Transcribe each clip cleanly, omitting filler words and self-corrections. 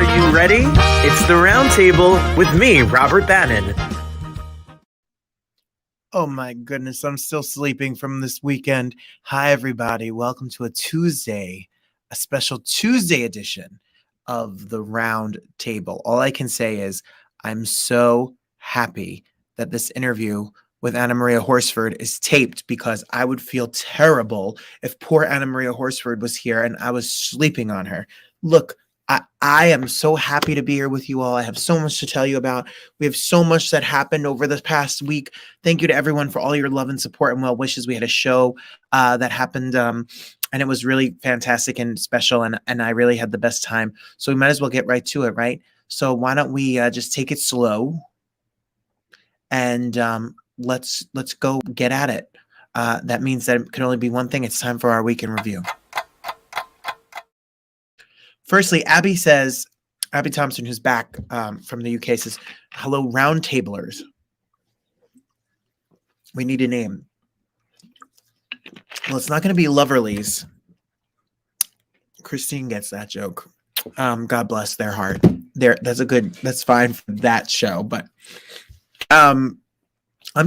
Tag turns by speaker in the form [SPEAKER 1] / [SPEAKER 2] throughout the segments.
[SPEAKER 1] Are you ready? It's the Roundtable with me, Robert Bannon.
[SPEAKER 2] Oh my goodness, I'm still sleeping from this weekend. Hi, everybody. Welcome to a special Tuesday edition of the Roundtable. All I can say is I'm so happy that this interview with Maria Horsford is taped, because I would feel terrible if poor Maria Horsford was here and I was sleeping on her. Look, I am so happy to be here with you all. I have so much to tell you about. We have so much that happened over this past week. Thank you to everyone for all your love and support and well wishes. We had a show that happened, and it was really fantastic and special, and I really had the best time. So we might as well get right to it, right? So why don't we just take it slow, and let's go get at it. That means that it can only be one thing. It's time for our week in review. Firstly, Abby Thompson, who's back from the UK, says, hello, Roundtablers. We need a name. Well, it's not going to be Loverlies. Christine gets that joke. God bless their heart. That's fine for that show. But I'm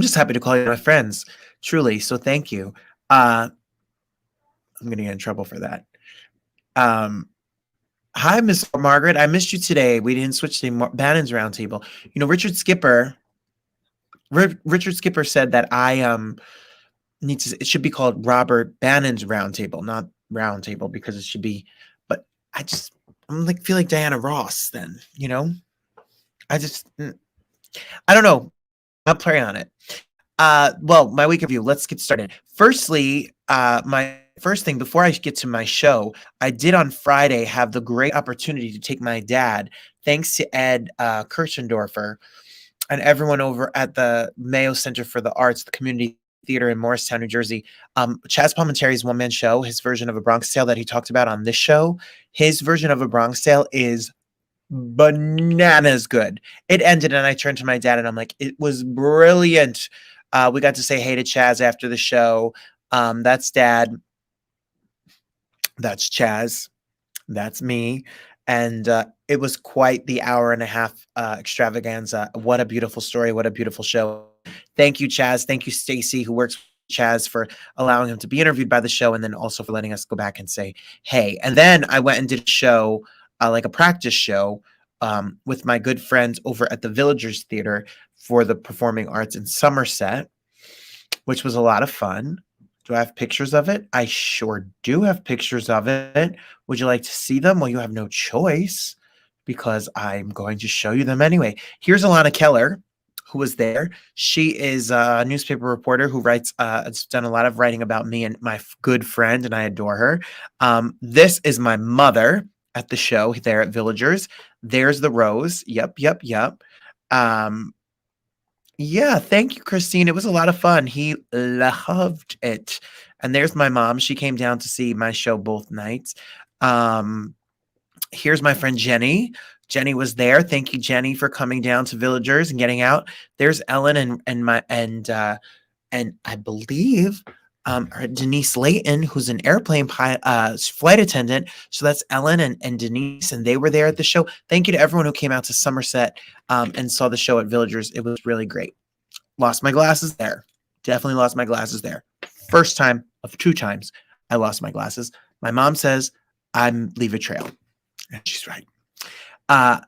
[SPEAKER 2] just happy to call you my friends, truly. So thank you. I'm going to get in trouble for that. Hi, Miss Margaret. I missed you today. We didn't switch to Bannon's Roundtable. You know, Richard Skipper said that it should be called Robert Bannon's Roundtable, not Roundtable, because it should be. But I'm feel like Diana Ross then. You know, I don't know. I'll play on it. Well, my week review. Let's get started. Firstly, my first thing before I get to my show, I did on Friday have the great opportunity to take my dad, thanks to Ed Kirchendorfer and everyone over at the Mayo Center for the Arts, the community theater in Morristown, New Jersey. Chaz Palminteri's one-man show, his version of A Bronx Tale that he talked about on this show, his version of A Bronx Tale is bananas good. It ended and I turned to my dad and I'm like, it was brilliant. We got to say hey to Chaz after the show. That's Dad. That's Chaz. That's me. And it was quite the hour and a half extravaganza. What a beautiful story. What a beautiful show. Thank you, Chaz. Thank you, Stacy, who works with Chaz, for allowing him to be interviewed by the show, and then also for letting us go back and say hey. And then I went and did a show, like a practice show, with my good friends over at the Villagers Theater for the Performing Arts in Somerset, which was a lot of fun. Do I have pictures of it? I sure do have pictures of it. Would you like to see them? Well, you have no choice, because I'm going to show you them anyway. Here's Alana Keller, who was there. She is a newspaper reporter who writes, has done a lot of writing about me and my good friend, and I adore her. This is my mother at the show there at Villagers. There's the rose. Yep. Yeah, thank you, Christine. It was a lot of fun. He loved it. And there's my mom. She came down to see my show both nights. Here's my friend Jenny. Jenny was there. Thank you, Jenny, for coming down to Villagers and getting out. There's Ellen and I believe Denise Layton, who's an airplane flight attendant. So that's Ellen and Denise, and they were there at the show. Thank you to everyone who came out to Somerset and saw the show at Villagers. It was really great. Lost my glasses there. Definitely lost my glasses there. First time of 2 times I lost my glasses. My mom says I'm leave a trail. And she's right.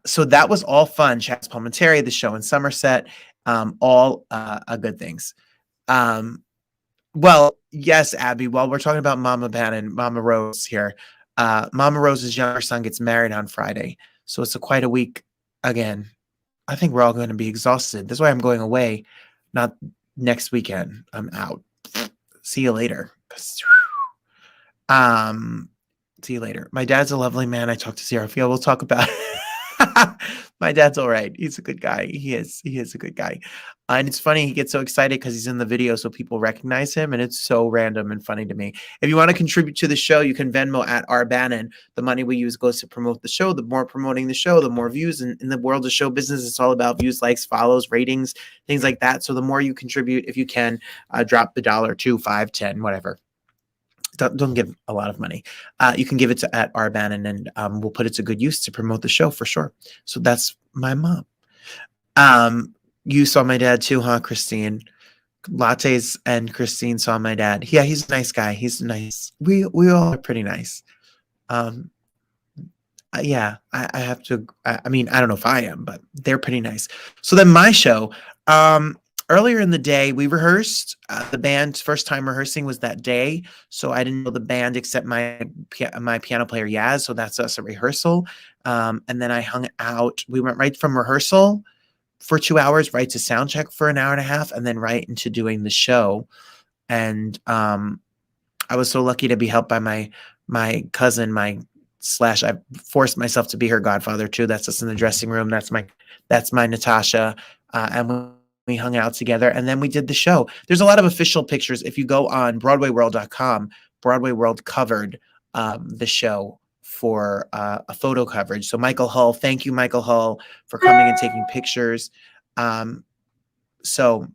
[SPEAKER 2] So that was all fun. Chaz Palminteri, the show in Somerset, all good things. Well, yes, Abby, while we're talking about Mama Bannon, Mama Rose here, Mama Rose's younger son gets married on Friday. So it's quite a week again. I think we're all going to be exhausted. That's why I'm going away, not next weekend. I'm out. See you later. See you later. My dad's a lovely man. I talked to Sierra Field. We'll talk about it. My dad's all right. He's a good guy. He is a good guy. And it's funny. He gets so excited because he's in the video, so people recognize him. And it's so random and funny to me. If you want to contribute to the show, you can Venmo at @rbannon. The money we use goes to promote the show. The more promoting the show, the more views. And in the world of show business, it's all about views, likes, follows, ratings, things like that. So the more you contribute, if you can, drop the $1, $2, $5, $10, whatever. Don't give a lot of money. You can give it to at Arban, and then we'll put it to good use to promote the show for sure. So that's my mom. You saw my dad too, huh, Christine? Lattes and Christine saw my dad. Yeah, he's a nice guy. He's nice. We all are pretty nice. Um, yeah, I have to. I mean, I don't know if I am, but they're pretty nice. So then my show. Earlier in the day, we rehearsed. The band's first time rehearsing was that day, so I didn't know the band except my piano player Yaz. So that's us at rehearsal. And then I hung out. We went right from rehearsal for 2 hours, right to sound check for an hour and a half, and then right into doing the show. And I was so lucky to be helped by my cousin, I forced myself to be her godfather too. That's us in the dressing room. That's my Natasha. And we hung out together, and then we did the show. There's a lot of official pictures. If you go on BroadwayWorld.com, Broadway World covered the show for a photo coverage. So Michael Hull, thank you, Michael Hull, for coming and taking pictures. So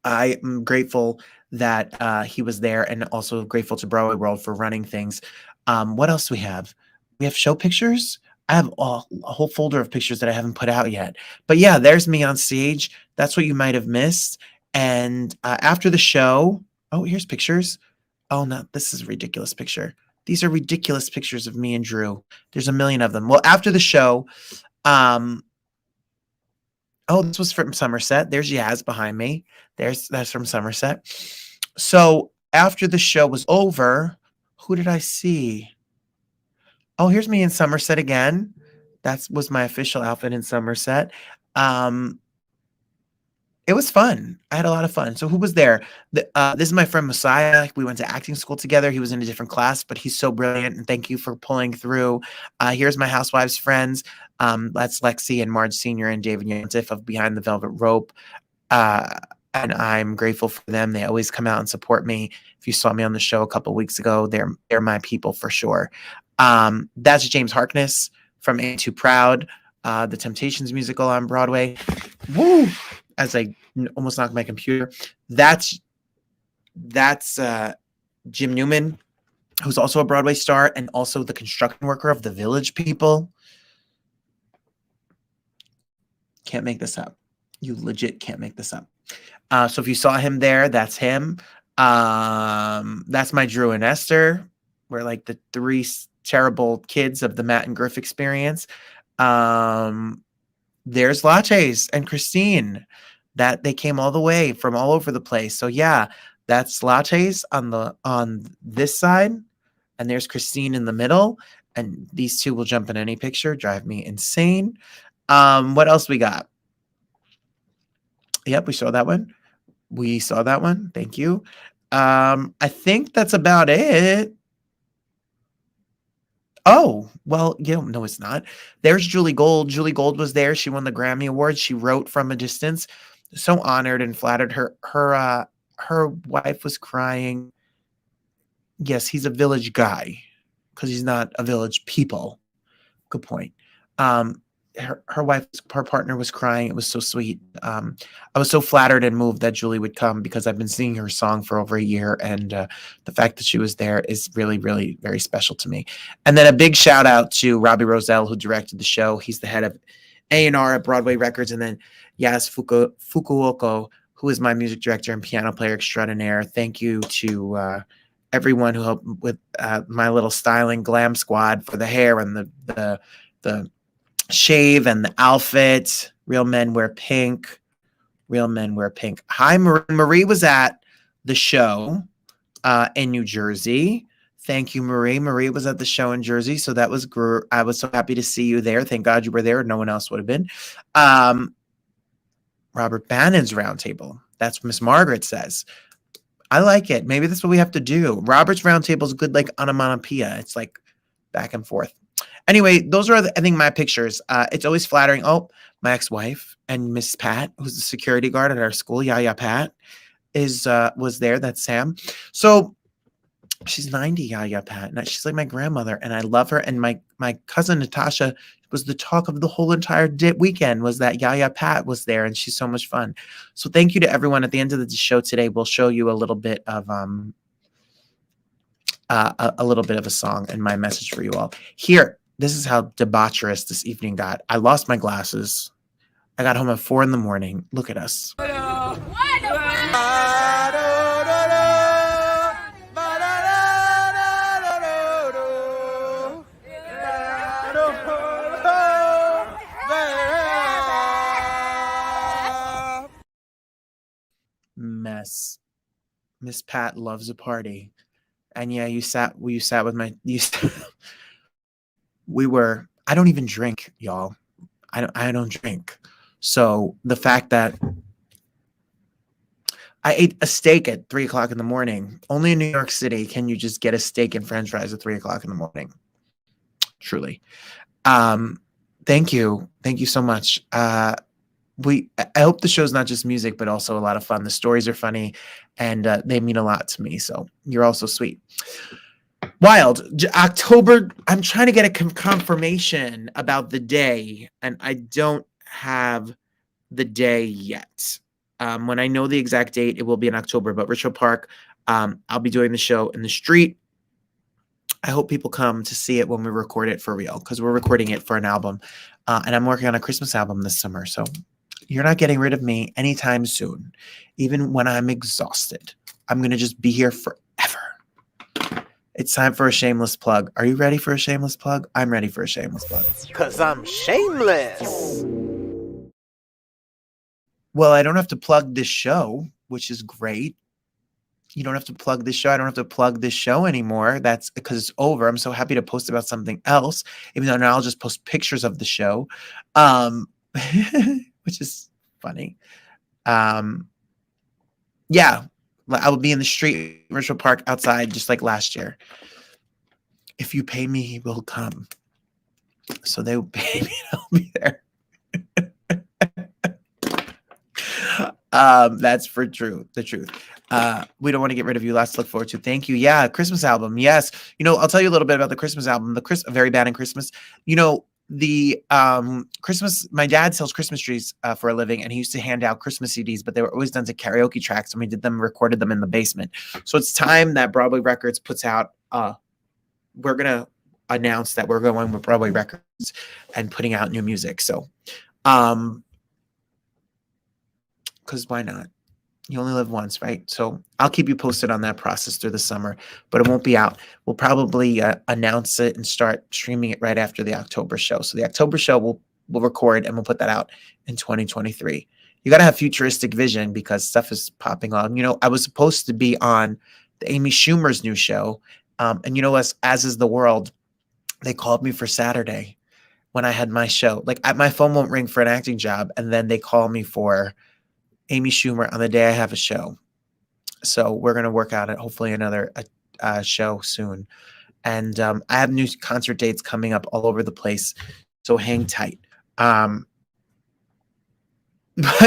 [SPEAKER 2] I am grateful that he was there, and also grateful to Broadway World for running things. What else do we have? We have show pictures. I have a whole folder of pictures that I haven't put out yet. But yeah, there's me on stage. That's what you might have missed. And after the show, oh, here's pictures. Oh, no, this is a ridiculous picture. These are ridiculous pictures of me and Drew. There's a million of them. Well, after the show, oh, this was from Somerset. There's Yaz behind me. That's from Somerset. So after the show was over, who did I see? Oh, here's me in Somerset again. That was my official outfit in Somerset. It was fun. I had a lot of fun. So who was there? This is my friend Messiah. We went to acting school together. He was in a different class, but he's so brilliant. And thank you for pulling through. Here's my housewives friends. That's Lexi and Marge Sr. and David Yantif of Behind the Velvet Rope. And I'm grateful for them. They always come out and support me. If you saw me on the show a couple of weeks ago, they're my people for sure. That's James Harkness from Ain't Too Proud, the Temptations musical on Broadway. Woo! As I almost knocked my computer. That's Jim Newman, who's also a Broadway star and also the construction worker of The Village People. Can't make this up. You legit can't make this up. So if you saw him there, that's him. That's my Drew and Esther. We're like the three terrible kids of the Matt and Griff experience. There's Lattes and Christine. That they came all the way from all over the place. So yeah, that's Lattes on this side, and there's Christine in the middle, and these two will jump in any picture, drive me insane. What else we got? Yep, we saw that one. We saw that one. Thank you. I think that's about it. Oh, well, no, it's not. There's Julie Gold. Julie Gold was there. She won the Grammy Award. She wrote from a distance. So honored and flattered. Her wife was crying. Yes, he's a village guy because he's not a village people. Good point. Her partner was crying. It was so sweet. I was so flattered and moved that Julie would come because I've been singing her song for over a year, and the fact that she was there is really, really very special to me. And then a big shout out to Robbie Roselle, who directed the show. He's the head of A&R at Broadway Records, and then Yas Fukuoka, who is my music director and piano player extraordinaire. Thank you to everyone who helped with my little styling glam squad for the hair and the shave and the outfit. Real men wear pink. Real men wear pink. Hi, Marie. Marie was at the show in New Jersey. Thank you, Marie. Marie was at the show in Jersey, so that was great. I was so happy to see you there. Thank God you were there. No one else would have been. Robert Bannon's Roundtable. That's what Miss Margaret says. I like it. Maybe that's what we have to do. Robert's Roundtable is good, like onomatopoeia. It's like back and forth. Anyway, those are, I think, my pictures. It's always flattering. Oh, my ex-wife and Miss Pat, who's the security guard at our school, Yaya Pat, was there. That's Sam. So she's 90, Yaya Pat. And she's like my grandmother, and I love her. And my cousin Natasha was the talk of the whole entire weekend, was that Yaya Pat was there, and she's so much fun. So thank you to everyone. At the end of the show today, we'll show you a little bit of a little bit of a song and my message for you all. Here, this is how debaucherous this evening got. I lost my glasses. I got home at 4 a.m. Look at us. Mess. Miss Pat loves a party. And yeah, you sat with my I don't even drink, y'all. I don't drink. So the fact that I ate a steak at 3 o'clock in the morning. Only in New York City can you just get a steak and French fries at 3 o'clock in the morning. Truly. Thank you so much. I hope the show's not just music, but also a lot of fun. The stories are funny, and they mean a lot to me. So you're also sweet. Wild. October. I'm trying to get a confirmation about the day, and I don't have the day yet. When I know the exact date, it will be in October. But Richard Park, I'll be doing the show in the street. I hope people come to see it when we record it for real, because we're recording it for an album. And I'm working on a Christmas album this summer. So you're not getting rid of me anytime soon. Even when I'm exhausted, I'm going to just be here forever. It's time for a shameless plug. Are you ready for a shameless plug? I'm ready for a shameless plug.
[SPEAKER 1] Because I'm shameless.
[SPEAKER 2] Well, I don't have to plug this show, which is great. You don't have to plug this show. I don't have to plug this show anymore. That's because it's over. I'm so happy to post about something else, even though now I'll just post pictures of the show, which is funny. Yeah, I will be in the street, Richard Park, outside, just like last year. If you pay me, he will come. So they will pay me, and I'll be there. That's for the truth. We don't want to get rid of you. Lots to look forward to. Thank you. Yeah, Christmas album. Yes. I'll tell you a little bit about the Christmas album. Very Bad in Christmas. The Christmas, my dad sells Christmas trees for a living, and he used to hand out Christmas CDs, but they were always done to karaoke tracks, and we recorded them in the basement. So it's time that Broadway Records puts out, we're going to announce that we're going with Broadway Records and putting out new music. So, because why not? You only live once, right? So I'll keep you posted on that process through the summer, but it won't be out. We'll probably announce it and start streaming it right after the October show. So the October show we'll record, and we'll put that out in 2023. You got to have futuristic vision because stuff is popping on. I was supposed to be on the Amy Schumer's new show. And as is the world, they called me for Saturday when I had my show. Like my phone won't ring for an acting job, and then they call me for Amy Schumer on the day I have a show. So we're going to work out hopefully another show soon. And I have new concert dates coming up all over the place. So hang tight. My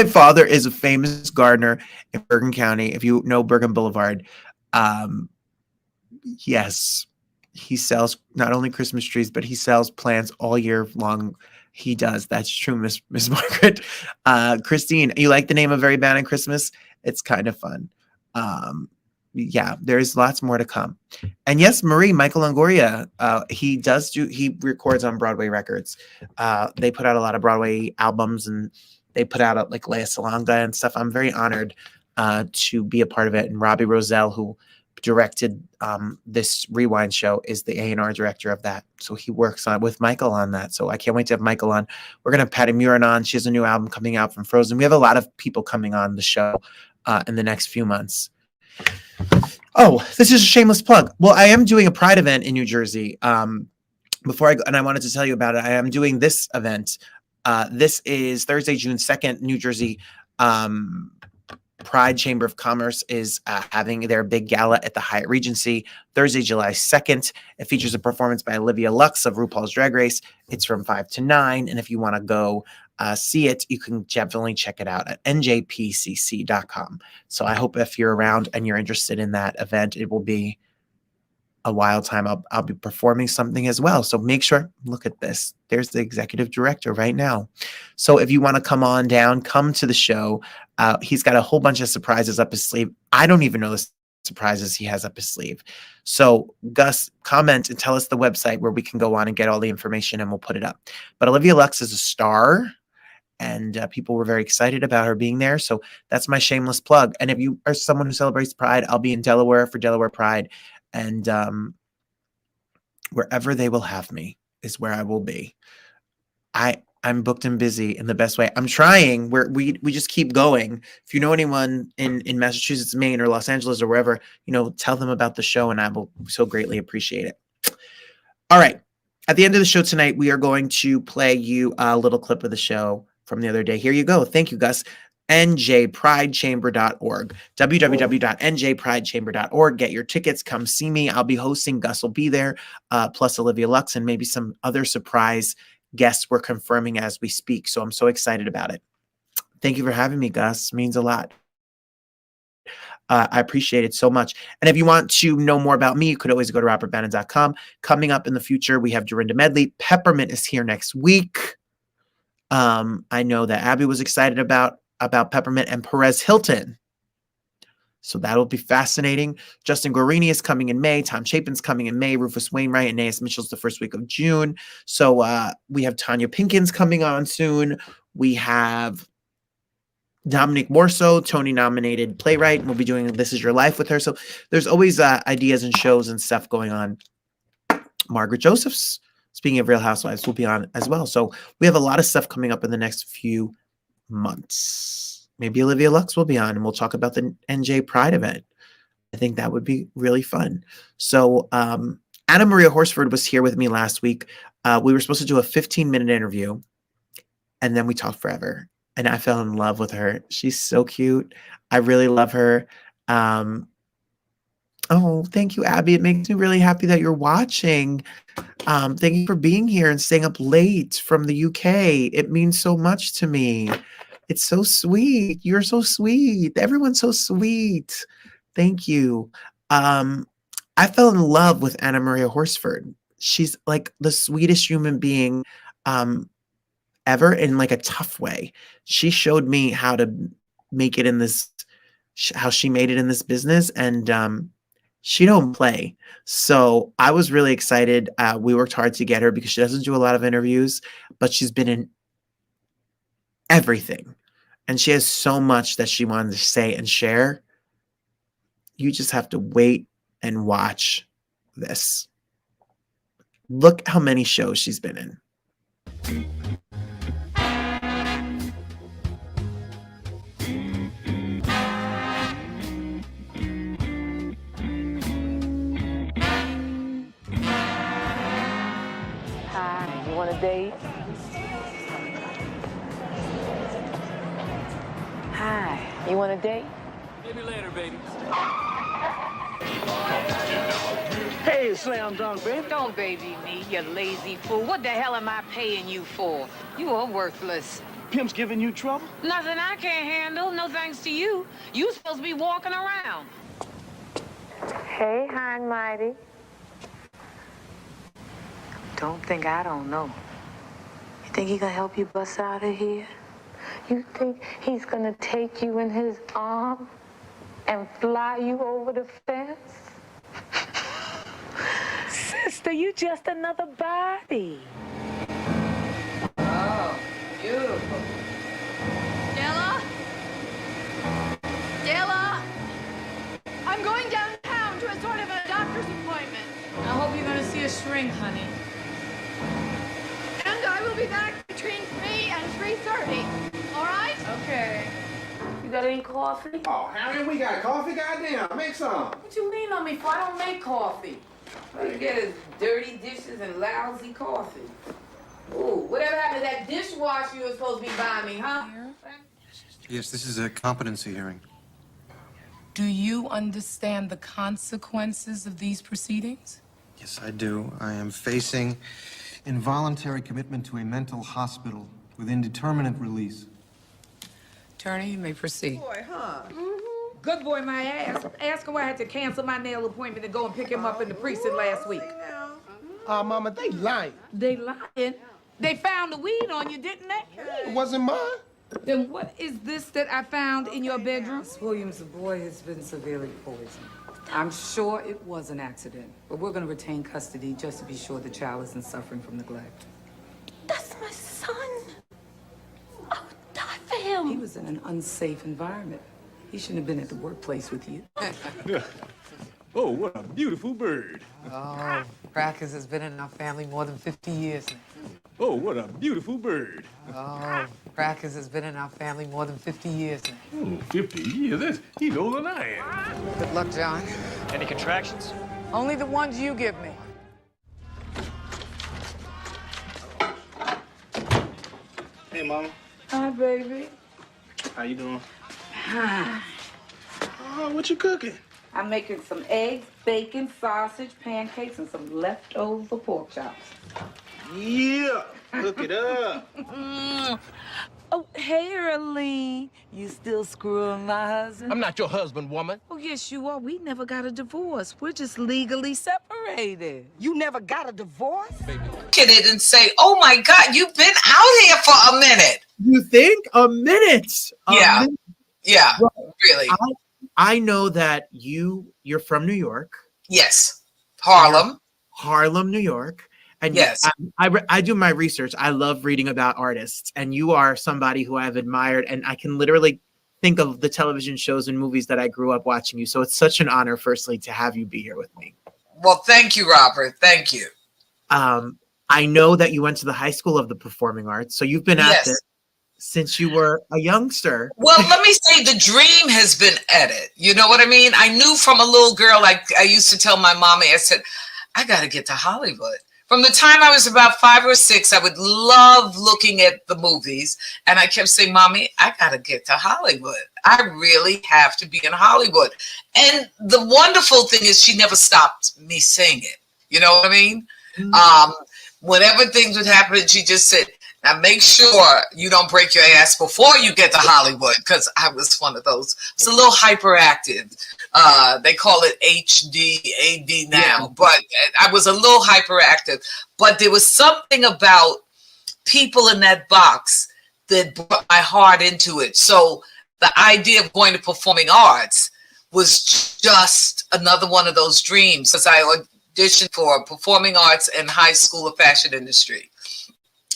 [SPEAKER 2] father is a famous gardener in Bergen County. If you know Bergen Boulevard, yes, he sells not only Christmas trees, but he sells plants all year long. He does. That's true, Miss Margaret. Christine, you like the name of Very Bad in Christmas? It's kind of fun. Yeah, there's lots more to come. And yes, Michael Longoria, he records on Broadway Records. They put out a lot of Broadway albums, and they put out like Lea Salonga and stuff. I'm very honored to be a part of it. And Robbie Roselle, who directed this Rewind show, is the A&R director of that. So he works with Michael on that. So I can't wait to have Michael on. We're going to have Patty Murin on. She has a new album coming out from Frozen. We have a lot of people coming on the show in the next few months. Oh, this is a shameless plug. Well, I am doing a Pride event in New Jersey. Before I go, and I wanted to tell you about it. I am doing this event. This is Thursday, June 2nd, New Jersey. Pride Chamber of Commerce is having their big gala at the Hyatt Regency Thursday, July 2nd. It features a performance by Olivia Lux of RuPaul's Drag Race. It's from 5 to 9. And if you want to go see it, you can definitely check it out at njpcc.com. So I hope if you're around and you're interested in that event, it will be a wild time. I'll be performing something as well. So make sure, look at this. There's the executive director right now. So if you want to come on down, come to the show. He's got a whole bunch of surprises up his sleeve. I don't even know this surprises he has up his sleeve. So Gus, comment and tell us the website where we can go on and get all the information, and we'll put it up. But Olivia Lux is a star, and people were very excited about her being there. So that's my shameless plug. And if you are someone who celebrates Pride, I'll be in Delaware for Delaware Pride, and wherever they will have me is where I will be. I'm booked and busy in the best way. I'm trying. We just keep going. If you know anyone in Massachusetts, Maine, or Los Angeles, or wherever, tell them about the show, and I will so greatly appreciate it. All right. At the end of the show tonight, we are going to play you a little clip of the show from the other day. Here you go. Thank you, Gus. njpridechamber.org. www.njpridechamber.org. Get your tickets. Come see me. I'll be hosting. Gus will be there, plus Olivia Lux and maybe some other surprise guests we're confirming as we speak. So I'm so excited about it. Thank you for having me, Gus. It means a lot. I appreciate it so much. And if you want to know more about me, you could always go to robertbannon.com. Coming up in the future, we have Dorinda Medley. Peppermint is here next week. I know that Abby was excited about Peppermint, and Perez Hilton. So that'll be fascinating. Justin Guarini is coming in May. Tom Chapin's coming in May. Rufus Wainwright and Naeus Mitchell's the first week of June. So we have Tanya Pinkins coming on soon. We have Dominique Morso, Tony-nominated playwright. We'll be doing This Is Your Life with her. So there's always ideas and shows and stuff going on. Margaret Josephs, speaking of Real Housewives, will be on as well. So we have a lot of stuff coming up in the next few months. Maybe Olivia Lux will be on, and we'll talk about the NJ Pride event. I think that would be really fun. So Anna Maria Horsford was here with me last week. We were supposed to do a 15-minute interview, and then we talked forever. And I fell in love with her. She's so cute. I really love her. Oh, thank you, Abby. It makes me really happy that you're watching. Thank you for being here and staying up late from the UK. It means so much to me. It's so sweet. You're so sweet. Everyone's so sweet. Thank you. I fell in love with Anna Maria Horsford. She's like the sweetest human being ever, in like a tough way. She showed me how to make it in this, how she made it in this business, and she don't play. So I was really excited. We worked hard to get her because she doesn't do a lot of interviews, but she's been in everything. And she has so much that she wanted to say and share. You just have to wait and watch this. Look how many shows she's been in.
[SPEAKER 3] Hi, you want a date? Hi, you want a date?
[SPEAKER 4] Maybe later, baby.
[SPEAKER 5] Hey, slam dunk, baby.
[SPEAKER 3] Don't baby me, you lazy fool. What the hell am I paying you for? You are worthless.
[SPEAKER 5] Pimp's giving you trouble?
[SPEAKER 3] Nothing I can't handle, no thanks to you. You supposed to be walking around. Hey, high and mighty. Don't think I don't know. You think he gonna help you bust out of here? You think he's gonna take you in his arms and fly you over the fence? Sister, you just another body. Oh, beautiful.
[SPEAKER 6] Della? Della? I'm going downtown to a sort of a doctor's appointment.
[SPEAKER 7] I hope you're gonna see a shrink, honey.
[SPEAKER 6] And I will be back between 3 and 3:30. All right?
[SPEAKER 7] Okay. You got any coffee?
[SPEAKER 8] Oh, Harry, we got coffee. Goddamn, make some.
[SPEAKER 7] What you lean on me for? I don't make coffee.
[SPEAKER 9] All you get is dirty dishes and lousy coffee. Ooh, whatever happened to that dishwasher you were supposed to be buying me, huh?
[SPEAKER 10] Yes, this is a competency hearing.
[SPEAKER 7] Do you understand the consequences of these proceedings?
[SPEAKER 10] Yes, I do. I am facing involuntary commitment to a mental hospital with indeterminate release.
[SPEAKER 7] Attorney, you may proceed.
[SPEAKER 9] Boy, huh? Mm-hmm. Good boy, my ass. Ask him why I had to cancel my nail appointment and go and pick him up in the precinct last week.
[SPEAKER 8] Mama, they lying.
[SPEAKER 9] They lying. They found the weed on you, didn't they?
[SPEAKER 8] It wasn't mine.
[SPEAKER 9] Then what is this that I found in your bedroom?
[SPEAKER 7] Miss Williams, the boy has been severely poisoned.
[SPEAKER 4] I'm sure it was an accident, but we're going to retain custody just to be sure the child isn't suffering from neglect.
[SPEAKER 6] That's my son. I would die for him.
[SPEAKER 4] He was in an unsafe environment. He shouldn't have been at the workplace with you.
[SPEAKER 5] Oh, what a beautiful bird.
[SPEAKER 11] Oh, Crackers has been in our family more than 50 years now.
[SPEAKER 5] Oh, what a beautiful bird.
[SPEAKER 11] Oh, Crackers has been in our family more than 50 years now.
[SPEAKER 5] Oh, 50 years? He's older than I am.
[SPEAKER 11] Good luck, John.
[SPEAKER 12] Any contractions?
[SPEAKER 11] Only the ones you give me.
[SPEAKER 12] Hey, Mama.
[SPEAKER 9] Hi, baby.
[SPEAKER 12] How you doing?
[SPEAKER 9] Hi.
[SPEAKER 12] Oh, what you cooking?
[SPEAKER 9] I'm making some eggs, bacon, sausage, pancakes, and some leftover pork chops.
[SPEAKER 12] Yeah, cook it up.
[SPEAKER 13] Oh, hey, Earlene. You still screwing my husband?
[SPEAKER 8] I'm not your husband, woman.
[SPEAKER 13] Oh, yes, you are. We never got a divorce. We're just legally separated.
[SPEAKER 8] You never got a divorce?
[SPEAKER 14] Look at it and say, oh my God, you've been out here for a minute.
[SPEAKER 2] You think? A minute?
[SPEAKER 14] Yeah.
[SPEAKER 2] minute.
[SPEAKER 14] Yeah,
[SPEAKER 2] Well,
[SPEAKER 14] really.
[SPEAKER 2] I know that you're from New York.
[SPEAKER 14] Yes. Harlem.
[SPEAKER 2] Harlem, New York. And
[SPEAKER 14] yes,
[SPEAKER 2] I do my research. I love reading about artists, and you are somebody who I've admired, and I can literally think of the television shows and movies that I grew up watching you. So it's such an honor, firstly, to have you be here with me.
[SPEAKER 14] Well, thank you, Robert. Thank you.
[SPEAKER 2] I know that you went to the High School of the Performing Arts, so you've been at this since you were a youngster.
[SPEAKER 14] Well, let me say the dream has been at it. You know what I mean? I knew from a little girl, like I used to tell my mommy, I said, I got to get to Hollywood. From the time I was about 5 or 6, I would love looking at the movies. And I kept saying, Mommy, I got to get to Hollywood. I really have to be in Hollywood. And the wonderful thing is she never stopped me saying it. You know what I mean? Mm-hmm. Whenever things would happen, she just said, now make sure you don't break your ass before you get to Hollywood, because I was one of those. It's a little hyperactive. They call it AD now, but I was a little hyperactive. But there was something about people in that box that brought my heart into it. So the idea of going to performing arts was just another one of those dreams, because I auditioned for performing arts and high school of fashion industry.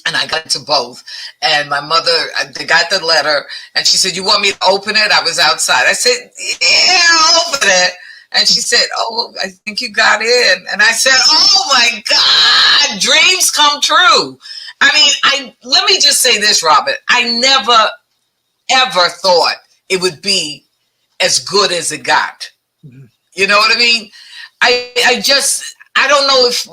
[SPEAKER 14] And I got to both. And my mother, they got the letter, and she said, you want me to open it? I was outside. I said, yeah, I'll open it. And she said, oh, I think you got in. And I said, oh my God, dreams come true. I mean, let me just say this, Robert. I never, ever thought it would be as good as it got. Mm-hmm. You know what I mean? I don't know if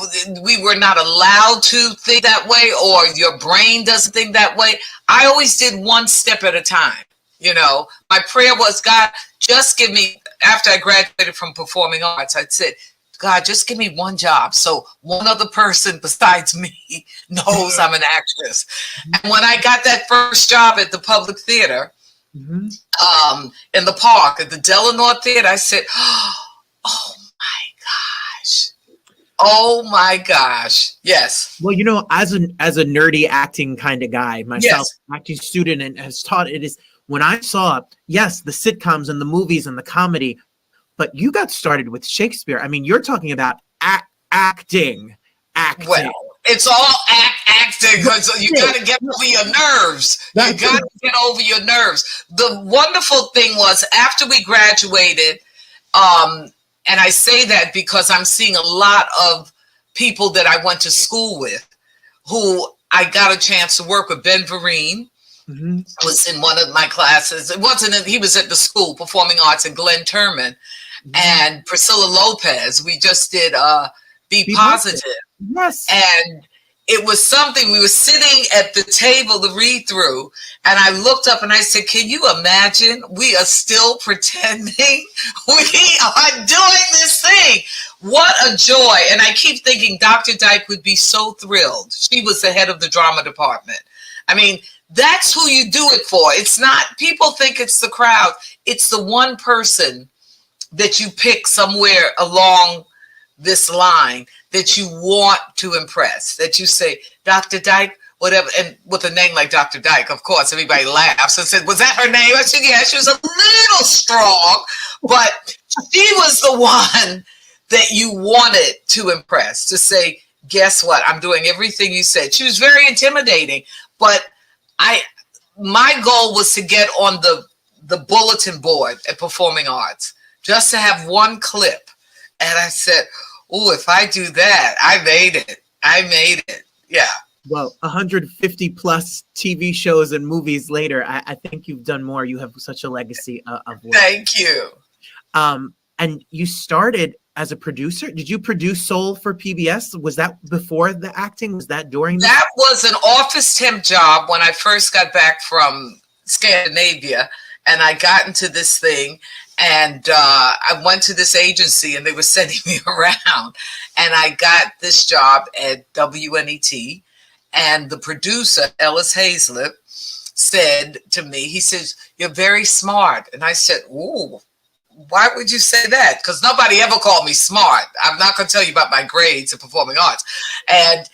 [SPEAKER 14] we were not allowed to think that way, or your brain doesn't think that way. I always did one step at a time. You know, my prayer was, God, just give me, after I graduated from performing arts, I said, God, just give me one job, so one other person besides me knows I'm an actress. And when I got that first job at the Public Theater, in the park, at the Delano Theater, I said, oh my gosh. Yes.
[SPEAKER 2] Well, you know, as a nerdy acting kind of guy, myself, acting student, and has taught it, is when I saw, yes, the sitcoms and the movies and the comedy, but you got started with Shakespeare. I mean, you're talking about acting.
[SPEAKER 14] Well, it's all acting. So you got to get over your nerves. You got to get over your nerves. The wonderful thing was, after we graduated, and I say that because I'm seeing a lot of people that I went to school with who I got a chance to work with. Ben Vereen was in one of my classes. It wasn't, he was at the school, Performing Arts, and Glenn Turman and Priscilla Lopez. We just did Be Positive.
[SPEAKER 2] Yes.
[SPEAKER 14] And it was something, we were sitting at the table to read through, and I looked up and I said, can you imagine we are still pretending we are doing this thing? What a joy. And I keep thinking Dr. Dyke would be so thrilled. She was the head of the drama department. I mean, that's who you do it for. It's not, people think it's the crowd. It's the one person that you pick somewhere along this line that you want to impress, that you say, Dr. Dyke, whatever, and with a name like Dr. Dyke, of course, everybody laughs and said, was that her name? I said, yeah, she was a little strong, but she was the one that you wanted to impress, to say, guess what? I'm doing everything you said. She was very intimidating, but my goal was to get on the bulletin board at Performing Arts, just to have one clip. And I said, oh, if I do that, I made it. I made it. Yeah.
[SPEAKER 2] Well, 150 plus TV shows and movies later, I think you've done more. You have such a legacy of work.
[SPEAKER 14] Thank you.
[SPEAKER 2] And you started as a producer. Did you produce Soul for PBS? Was that before the acting? Was that during
[SPEAKER 14] that? Was an office temp job when I first got back from Scandinavia, and I got into this thing, and I went to this agency, and they were sending me around, and I got this job at WNET, and the producer, Ellis Hazlett, said to me, he says, "You're very smart." And I said, "Ooh, why would you say that?" Because nobody ever called me smart. I'm not going to tell you about my grades in Performing Arts. And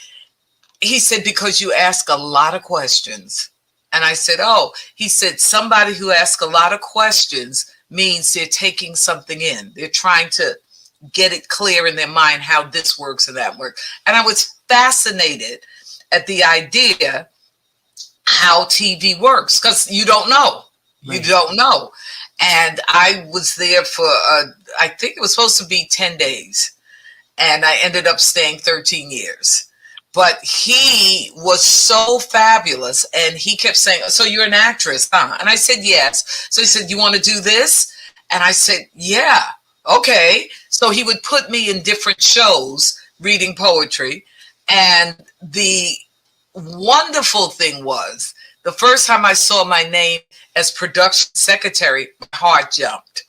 [SPEAKER 14] he said, "Because you ask a lot of questions." And I said, "Oh," he said, "somebody who asks a lot of questions means they're taking something in. They're trying to get it clear in their mind how this works and that works." And I was fascinated at the idea how TV works, because you don't know. Right. You don't know. And I was there for, I think it was supposed to be 10 days. And I ended up staying 13 years. But he was so fabulous. And he kept saying, "So you're an actress, huh?" And I said, "Yes." So he said, "You want to do this?" And I said, "Yeah, okay." So he would put me in different shows reading poetry. And the wonderful thing was, the first time I saw my name as production secretary, my heart jumped.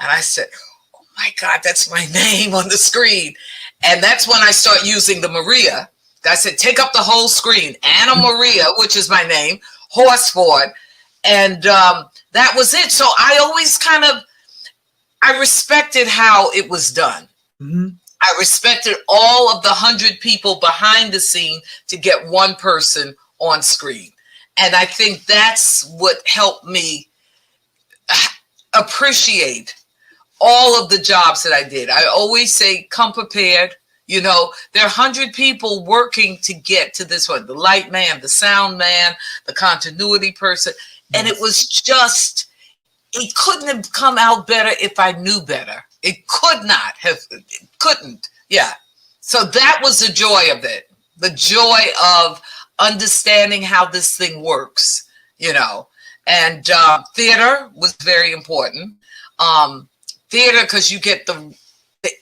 [SPEAKER 14] And I said, "Oh my God, that's my name on the screen." And that's when I start using the Maria. I said, "Take up the whole screen. Anna Maria," which is my name, Horsford. And that was it. So I always I respected how it was done. Mm-hmm. I respected all of the 100 people behind the scene to get one person on screen. And I think that's what helped me appreciate all of the jobs that I did. I always say, come prepared. You know, there are 100 people working to get to this one. The light man, the sound man, the continuity person. Yes. And it was just, it couldn't have come out better if I knew better. It could not have, it couldn't. Yeah. So that was the joy of it. The joy of understanding how this thing works, you know. And theater was very important. Theater, because you get the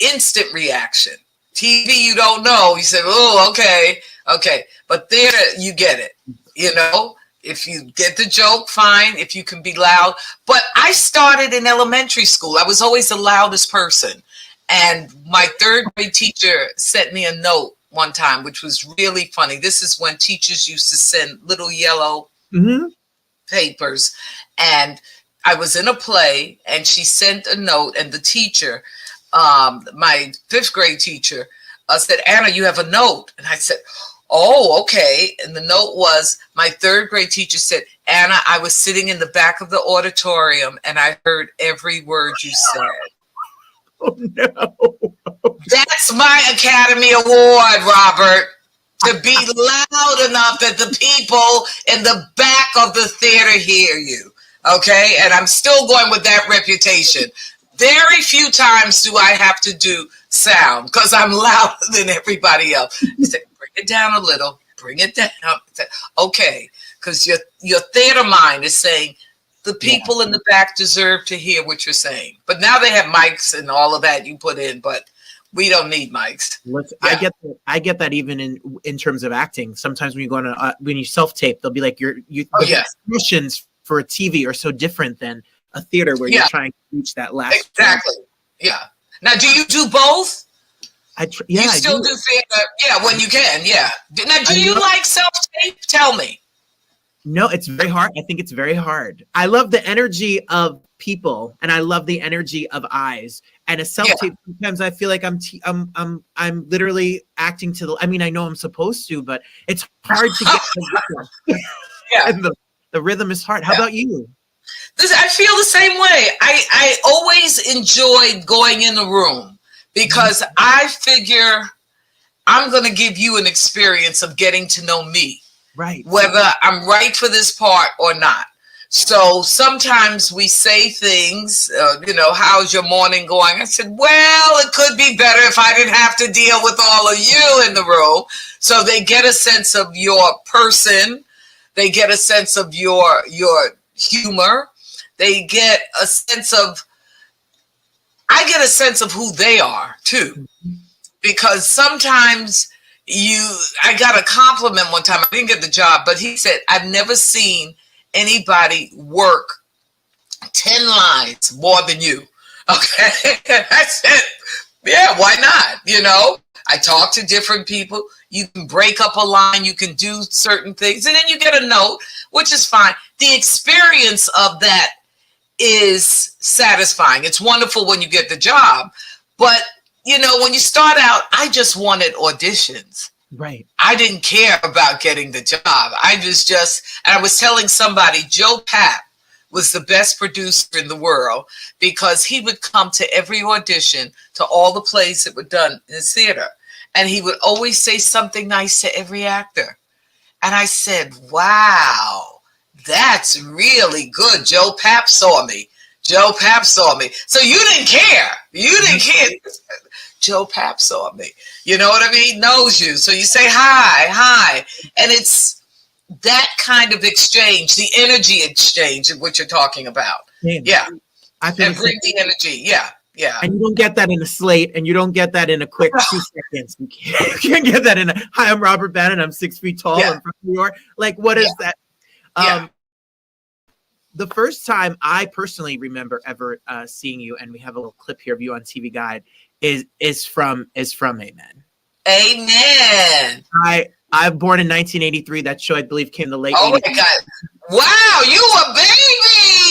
[SPEAKER 14] instant reaction. TV, you don't know. You say, "Oh, okay. But theater, you get it. You know, if you get the joke, fine. If you can be loud. But I started in elementary school. I was always the loudest person. And my third grade teacher sent me a note one time, which was really funny. This is when teachers used to send little yellow papers. And I was in a play, and she sent a note, and the teacher, my fifth grade teacher, said, "Anna, you have a note." And I said, "Oh, okay." And the note was, my third grade teacher said, "Anna, I was sitting in the back of the auditorium, and I heard every word you said."
[SPEAKER 2] Oh, no.
[SPEAKER 14] That's my Academy Award, Robert, to be loud enough that the people in the back of the theater hear you. Okay? And I'm still going with that reputation. Very few times do I have to do sound because I'm louder than everybody else. I said, "Bring it down a little. Bring it down." Said, okay. Because your theater mind is saying, the people in the back deserve to hear what you're saying. But now they have mics and all of that you put in, but we don't need mics.
[SPEAKER 2] Yeah. I get that even in terms of acting. Sometimes when you go on when you self-tape, they'll be like, the expressions for a TV are so different than a theater where you're trying to reach that last.
[SPEAKER 14] Exactly. Point. Yeah. Now, do you do both? You still do theater? Yeah, when you can. Yeah. Now, do you like self-tape? Tell me.
[SPEAKER 2] No, it's very hard. I think it's very hard. I love the energy of people, and I love the energy of eyes. And a self-tape, sometimes I feel like I'm literally acting to the. I mean, I know I'm supposed to, but it's hard to get the rhythm. And the rhythm is hard. How about you?
[SPEAKER 14] I feel the same way. I always enjoyed going in the room because I figure I'm going to give you an experience of getting to know me.
[SPEAKER 2] Right.
[SPEAKER 14] Whether I'm right for this part or not. So sometimes we say things, how's your morning going? I said, well, it could be better if I didn't have to deal with all of you in the room. So they get a sense of your person. They get a sense of your humor. They get a sense of, I get a sense of who they are too. Because sometimes I got a compliment one time. I didn't get the job, but he said, I've never seen anybody work 10 lines more than you. Okay. I said, yeah, why not? I talk to different people. You can break up a line. You can do certain things. And then you get a note, which is fine. The experience of that is satisfying. It's wonderful when you get the job. But, when you start out, I just wanted auditions.
[SPEAKER 2] Right.
[SPEAKER 14] I didn't care about getting the job. I was telling somebody, Joe Papp was the best producer in the world because he would come to every audition, to all the plays that were done in the theater. And he would always say something nice to every actor. And I said, wow, that's really good. Joe Papp saw me. Joe Papp saw me. So you didn't care. You didn't care. Joe Papp saw me. You know what I mean? Knows you. So you say hi. And it's that kind of exchange, the energy exchange of what you're talking about. Yeah.
[SPEAKER 2] I think
[SPEAKER 14] and bring the energy. Yeah. Yeah.
[SPEAKER 2] And you don't get that in a slate, and you don't get that in a quick 2 seconds. You can't get that in hi, I'm Robert Bannon. I'm 6 feet tall. I'm from New York. Like, what is that? The first time I personally remember ever seeing you, and we have a little clip here of you on TV Guide, is from Amen.
[SPEAKER 14] Amen.
[SPEAKER 2] I'm born in 1983. That show, I believe, came in the late 80s.
[SPEAKER 14] Oh my God. Wow, you a baby.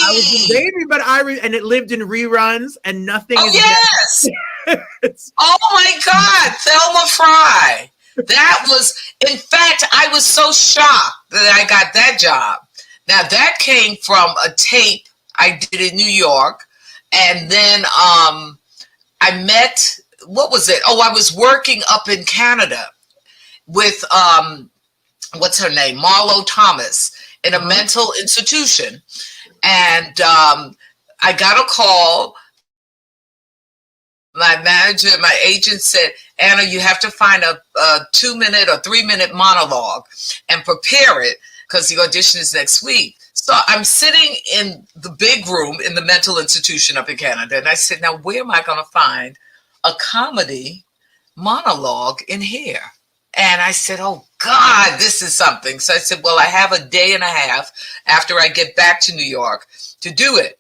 [SPEAKER 2] I was a baby, but and it lived in reruns, and nothing is
[SPEAKER 14] yes. Oh my God, Thelma Fry. That was, in fact, I was so shocked that I got that job. Now that came from a tape I did in New York, and then I met, what was it? Oh, I was working up in Canada with what's her name, Marlo Thomas, in a mental institution, and I got a call. My manager, my agent said, Anna, you have to find a 2-minute or 3-minute monologue and prepare it because the audition is next week. So I'm sitting in the big room in the mental institution up in Canada. And I said, now, where am I going to find a comedy monologue in here? And I said, oh, God, this is something. So I said, well, I have a day and a half after I get back to New York to do it.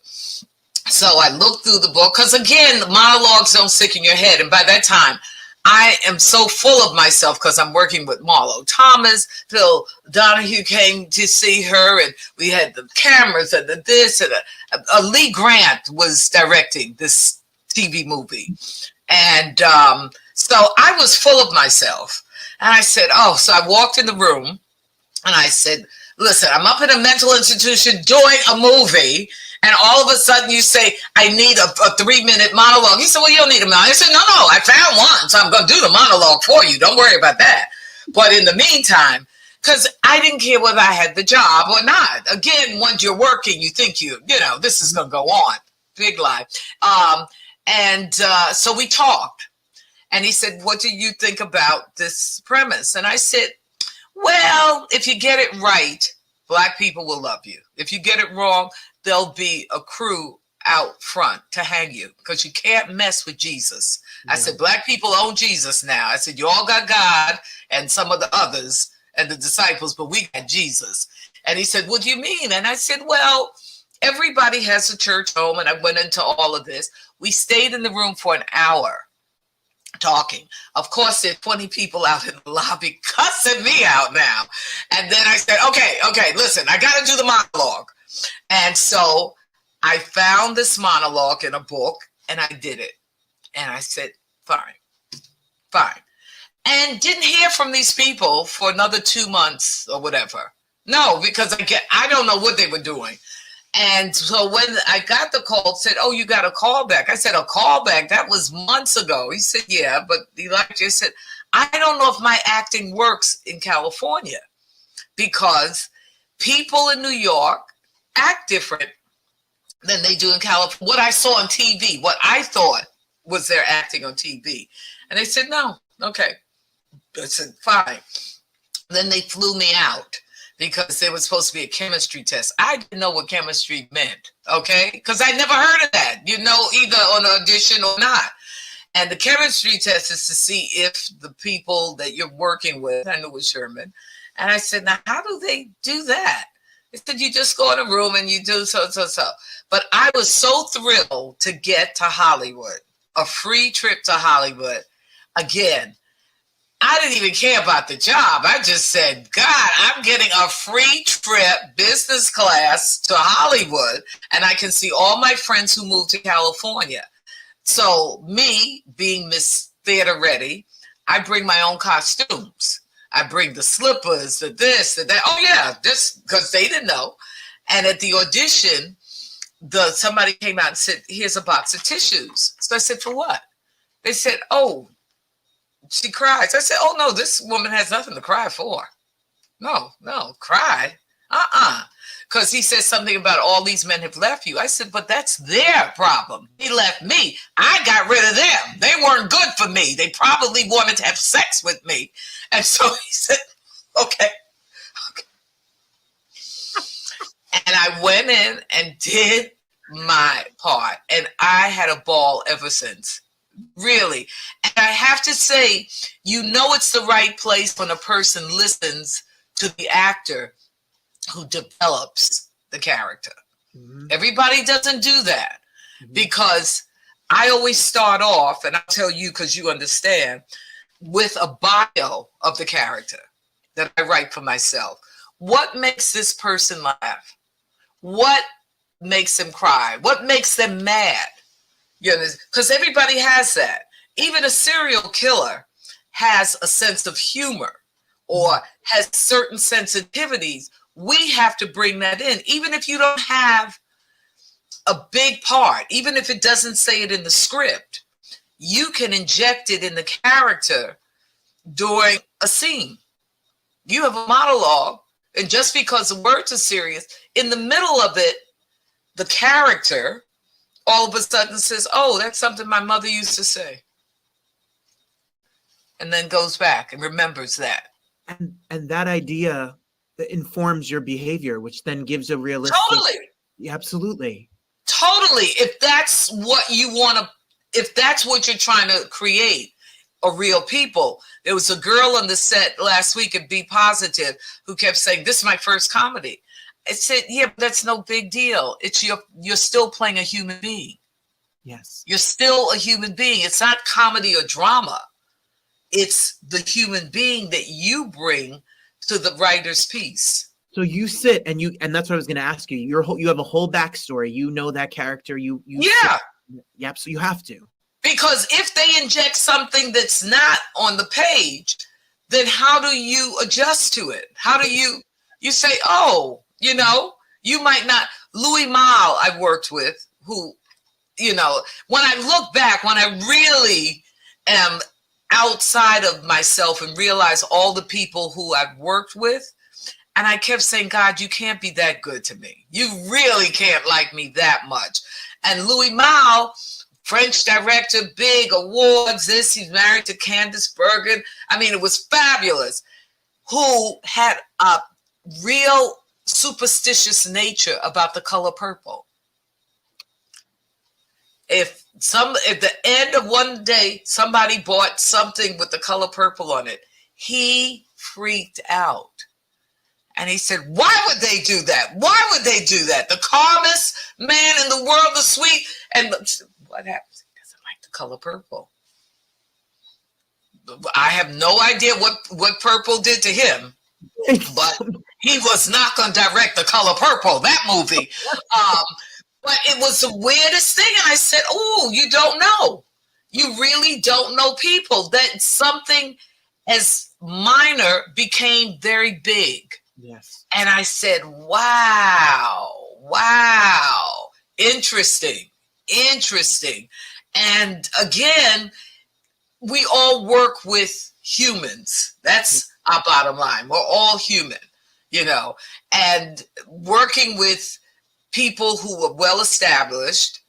[SPEAKER 14] So I looked through the book because, again, the monologues don't stick in your head. And by that time, I am so full of myself because I'm working with Marlo Thomas. Phil Donahue came to see her, and we had the cameras and the this. And Lee Grant was directing this TV movie. And so I was full of myself. And I said, oh, so I walked in the room and I said, listen, I'm up in a mental institution doing a movie. And all of a sudden you say, I need a 3-minute monologue. He said, well, you don't need a monologue. I said, no, I found one. So I'm going to do the monologue for you. Don't worry about that. But in the meantime, because I didn't care whether I had the job or not. Again, once you're working, you think this is going to go on. Big lie. So we talked. And he said, what do you think about this premise? And I said, well, if you get it right, Black people will love you. If you get it wrong, there'll be a crew out front to hang you because you can't mess with Jesus. Yeah. I said, Black people own Jesus now. I said, you all got God and some of the others and the disciples, but we got Jesus. And he said, what do you mean? And I said, well, everybody has a church home. And I went into all of this. We stayed in the room for an hour talking. Of course, there are 20 people out in the lobby cussing me out now. And then I said, okay, listen, I got to do the monologue. And so I found this monologue in a book and I did it. And I said, fine. And didn't hear from these people for another 2 months or whatever. No, because I don't know what they were doing. And so when I got the call, said, "Oh, you got a call back." I said, "A call back? That was months ago." He said, "Yeah," but Elijah said, "I don't know if my acting works in California because people in New York act different than they do in California. What I saw on TV, what I thought was their acting on TV." And they said, "No." Okay. I said, "Fine." Then they flew me out because there was supposed to be a chemistry test. I didn't know what chemistry meant, okay? Because I never heard of that, you know, either on audition or not. And the chemistry test is to see if the people that you're working with, I knew it was Sherman. And I said, "Now, how do they do that?" They said, "You just go in a room and you do so. But I was so thrilled to get to Hollywood, a free trip to Hollywood. Again, I didn't even care about the job. I just said, "God, I'm getting a free trip, business class to Hollywood, and I can see all my friends who moved to California." So me being Miss Theater Ready, I bring my own costumes. I bring the slippers, the this, the that. Oh yeah, this, because they didn't know. And at the audition, somebody came out and said, "Here's a box of tissues." So I said, "For what?" They said, "Oh, she cries." I said, "Oh no, this woman has nothing to cry for." No, cry. Because he said something about all these men have left you. I said, "But that's their problem. He left me. I got rid of them. They weren't good for me. They probably wanted to have sex with me." And so he said, okay. And I went in and did my part. And I had a ball ever since. Really. And I have to say, you know it's the right place when a person listens to the actor who develops the character. Mm-hmm. Everybody doesn't do that. Mm-hmm. Because I always start off, and I'll tell you because you understand, with a bio of the character that I write for myself. What makes this person laugh? What makes them cry? What makes them mad? You know, because everybody has that. Even a serial killer has a sense of humor or has certain sensitivities. We have to bring that in, even if you don't have a big part, even if it doesn't say it in the script, you can inject it in the character during a scene. You have a monologue, and just because the words are serious, in the middle of it, the character all of a sudden says, "Oh, that's something my mother used to say." And then goes back and remembers that.
[SPEAKER 2] And that idea informs your behavior, which then gives a realistic.
[SPEAKER 14] Totally.
[SPEAKER 2] Yeah, absolutely.
[SPEAKER 14] Totally. If that's what you want to, if that's what you're trying to create, are real people. There was a girl on the set last week at Be Positive who kept saying, "This is my first comedy." I said, "Yeah, but that's no big deal. It's you're still playing a human being."
[SPEAKER 2] Yes.
[SPEAKER 14] You're still a human being. It's not comedy or drama. It's the human being that you bring to the writer's piece.
[SPEAKER 2] So you sit and that's what I was going to ask you. You have a whole backstory. You know that character.
[SPEAKER 14] Yeah.
[SPEAKER 2] Yep. So you have to.
[SPEAKER 14] Because if they inject something that's not on the page, then how do you adjust to it? How do you say, "Oh, you know, you might not." Louis Malle I worked with, who, you know, when I look back, when I really am outside of myself and realize all the people who I've worked with, and I kept saying, "God, you can't be that good to me. You really can't like me that much." And Louis Malle, French director, big awards, he's married to Candice Bergen. I mean, it was fabulous. Who had a real superstitious nature about the color purple. If at the end of one day, somebody bought something with the color purple on it, he freaked out. And he said, "Why would they do that? Why would they do that? The calmest man in the world, the sweet." And what happens? He doesn't like the color purple. I have no idea what purple did to him, but he was not going to direct The Color Purple, that movie. But it was the weirdest thing. And I said, "Oh, you don't know. You really don't know people." That something as minor became very big.
[SPEAKER 2] Yes.
[SPEAKER 14] And I said, wow. wow, interesting. And again, we all work with humans. That's our bottom line. We're all human, and working with people who are well established,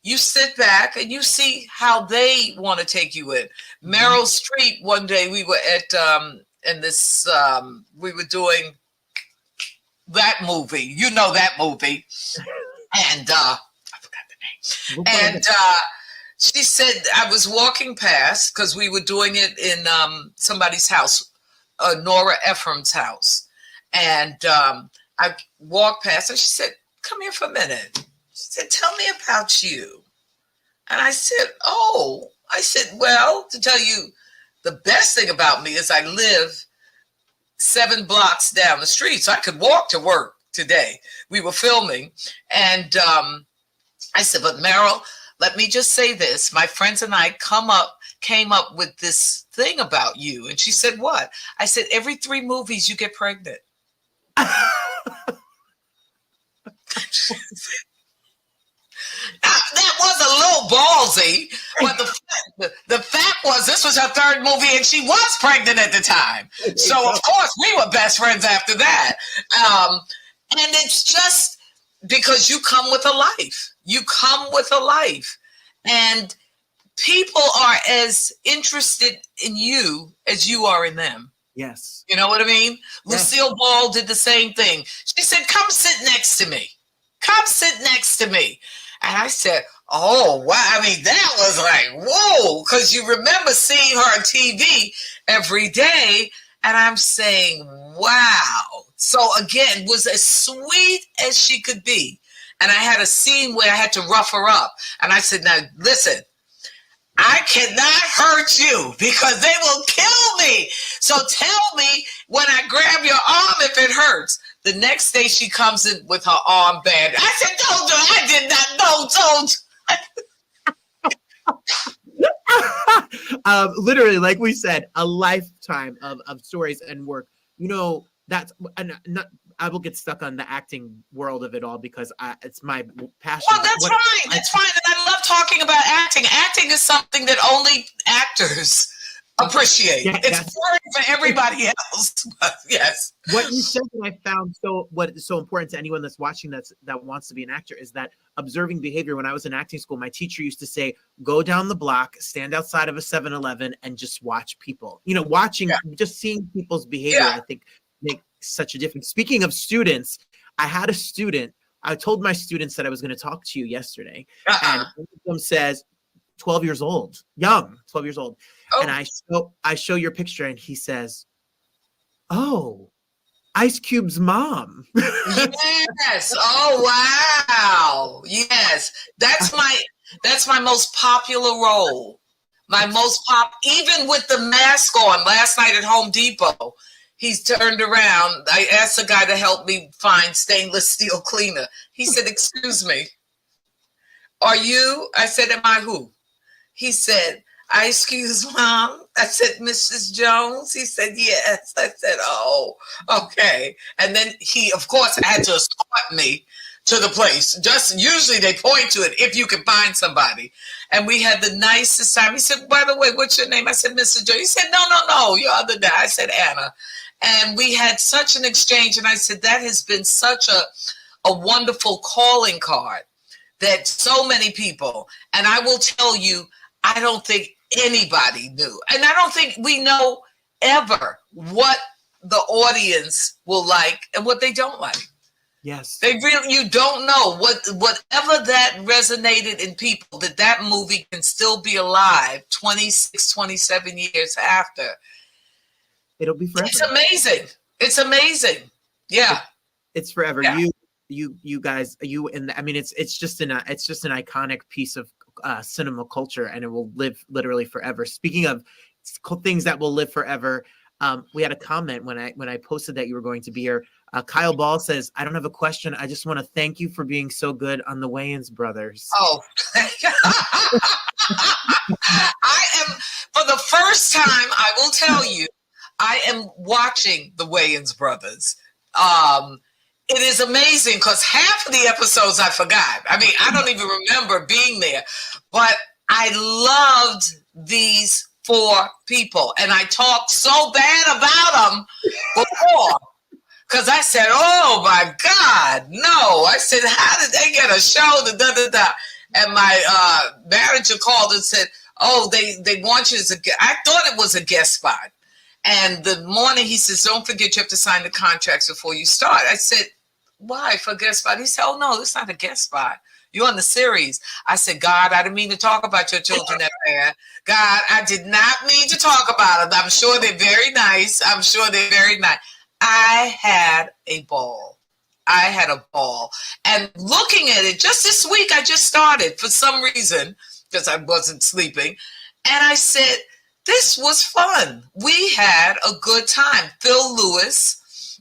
[SPEAKER 14] you sit back and you see how they want to take you in. Meryl Streep, one day we were at we were doing that movie, that movie, and I forgot the name. And she said, I was walking past because we were doing it in somebody's house, Nora Ephraim's house, and I walked past and she said, "Come here for a minute." She said, "Tell me about you." And I said, well, to tell you the best thing about me is I live 7 blocks down the street, so I could walk to work today. We were filming, and I said, "But Meryl, let me just say this. My friends and I came up with this thing about you." And she said, "What?" I said, "Every 3 movies you get pregnant." That was a little ballsy, but the fact was this was her 3rd movie and she was pregnant at the time. So, of course, we were best friends after that. And it's just because you come with a life. You come with a life. And people are as interested in you as you are in them.
[SPEAKER 2] Yes.
[SPEAKER 14] You know what I mean? Yes. Lucille Ball did the same thing. She said, "Come sit next to me. Come sit next to me." And I said, "Oh, wow." I mean, that was like, whoa, because you remember seeing her on TV every day. And I'm saying, wow. So again, was as sweet as she could be. And I had a scene where I had to rough her up. And I said, "Now, listen, I cannot hurt you because they will kill me. So tell me when I grab your arm if it hurts." The next day she comes in with her arm band. I said, "Don't do it." I did not know. Don't.
[SPEAKER 2] Literally, like we said, a lifetime of stories and work. That's I will get stuck on the acting world of it all because it's my passion.
[SPEAKER 14] Well, that's fine. That's fine. And I love talking about acting. Acting is something that only actors appreciate. Yeah, it's boring for everybody else. But yes.
[SPEAKER 2] What you said that I found what is so important to anyone that's watching that wants to be an actor is that observing behavior. When I was in acting school, my teacher used to say, "Go down the block, stand outside of a 7-Eleven and just watch people." Just seeing people's behavior, I think makes such a difference. Speaking of students, I had a student. I told my students that I was going to talk to you yesterday. And one of them says, 12 years old, young, 12 years old. Oh. And I show your picture and he says, "Oh, Ice Cube's mom."
[SPEAKER 14] Yes. Oh, wow. Yes. That's my most popular role. My most even with the mask on last night at Home Depot, he's turned around. I asked the guy to help me find stainless steel cleaner. He said, "Excuse me, are you?" I said, "Am I who?" He said, "Ice Cube's mom." I said, "Mrs. Jones?" He said, "Yes." I said, "Oh, okay." And then he, of course, had to escort me to the place. Just usually they point to it if you can find somebody. And we had the nicest time. He said, "By the way, what's your name?" I said, "Mrs. Jones." He said, No, your other name." I said, "Anna." And we had such an exchange. And I said, that has been such a wonderful calling card that so many people, and I will tell you, I don't think anybody knew. And I don't think we know ever what the audience will like and what they don't like.
[SPEAKER 2] Yes.
[SPEAKER 14] You don't know whatever that resonated in people, that movie can still be alive 26, 27 years after.
[SPEAKER 2] It'll be forever.
[SPEAKER 14] It's amazing. It's amazing. Yeah.
[SPEAKER 2] It's forever.
[SPEAKER 14] Yeah.
[SPEAKER 2] You guys, it's just an iconic piece of cinema culture, and it will live literally forever. Speaking of things that will live forever, we had a comment when I posted that you were going to be here. Kyle Ball says, "I don't have a question. I just want to thank you for being so good on the Wayans brothers."
[SPEAKER 14] Oh, I am, for the first time, I will tell you, I am watching the Wayans brothers. It is amazing because half of the episodes I forgot. I mean, I don't even remember being there, but I loved these 4 people, and I talked so bad about them before because I said, "Oh my God, no!" I said, "How did they get a show?" And my manager called and said, "Oh, they want you as a guest." I thought it was a guest spot. And the morning he says, "Don't forget you have to sign the contracts before you start." I said, "Why for a guest spot?" He said, "Oh no, it's not a guest spot. You're on the series." I said, "God, I didn't mean to talk about your children that bad. God, I did not mean to talk about them. I'm sure they're very nice. I'm sure they're very nice." I had a ball. I had a ball. And looking at it, just this week, I just started for some reason, because I wasn't sleeping. And I said, this was fun. We had a good time. Phil Lewis,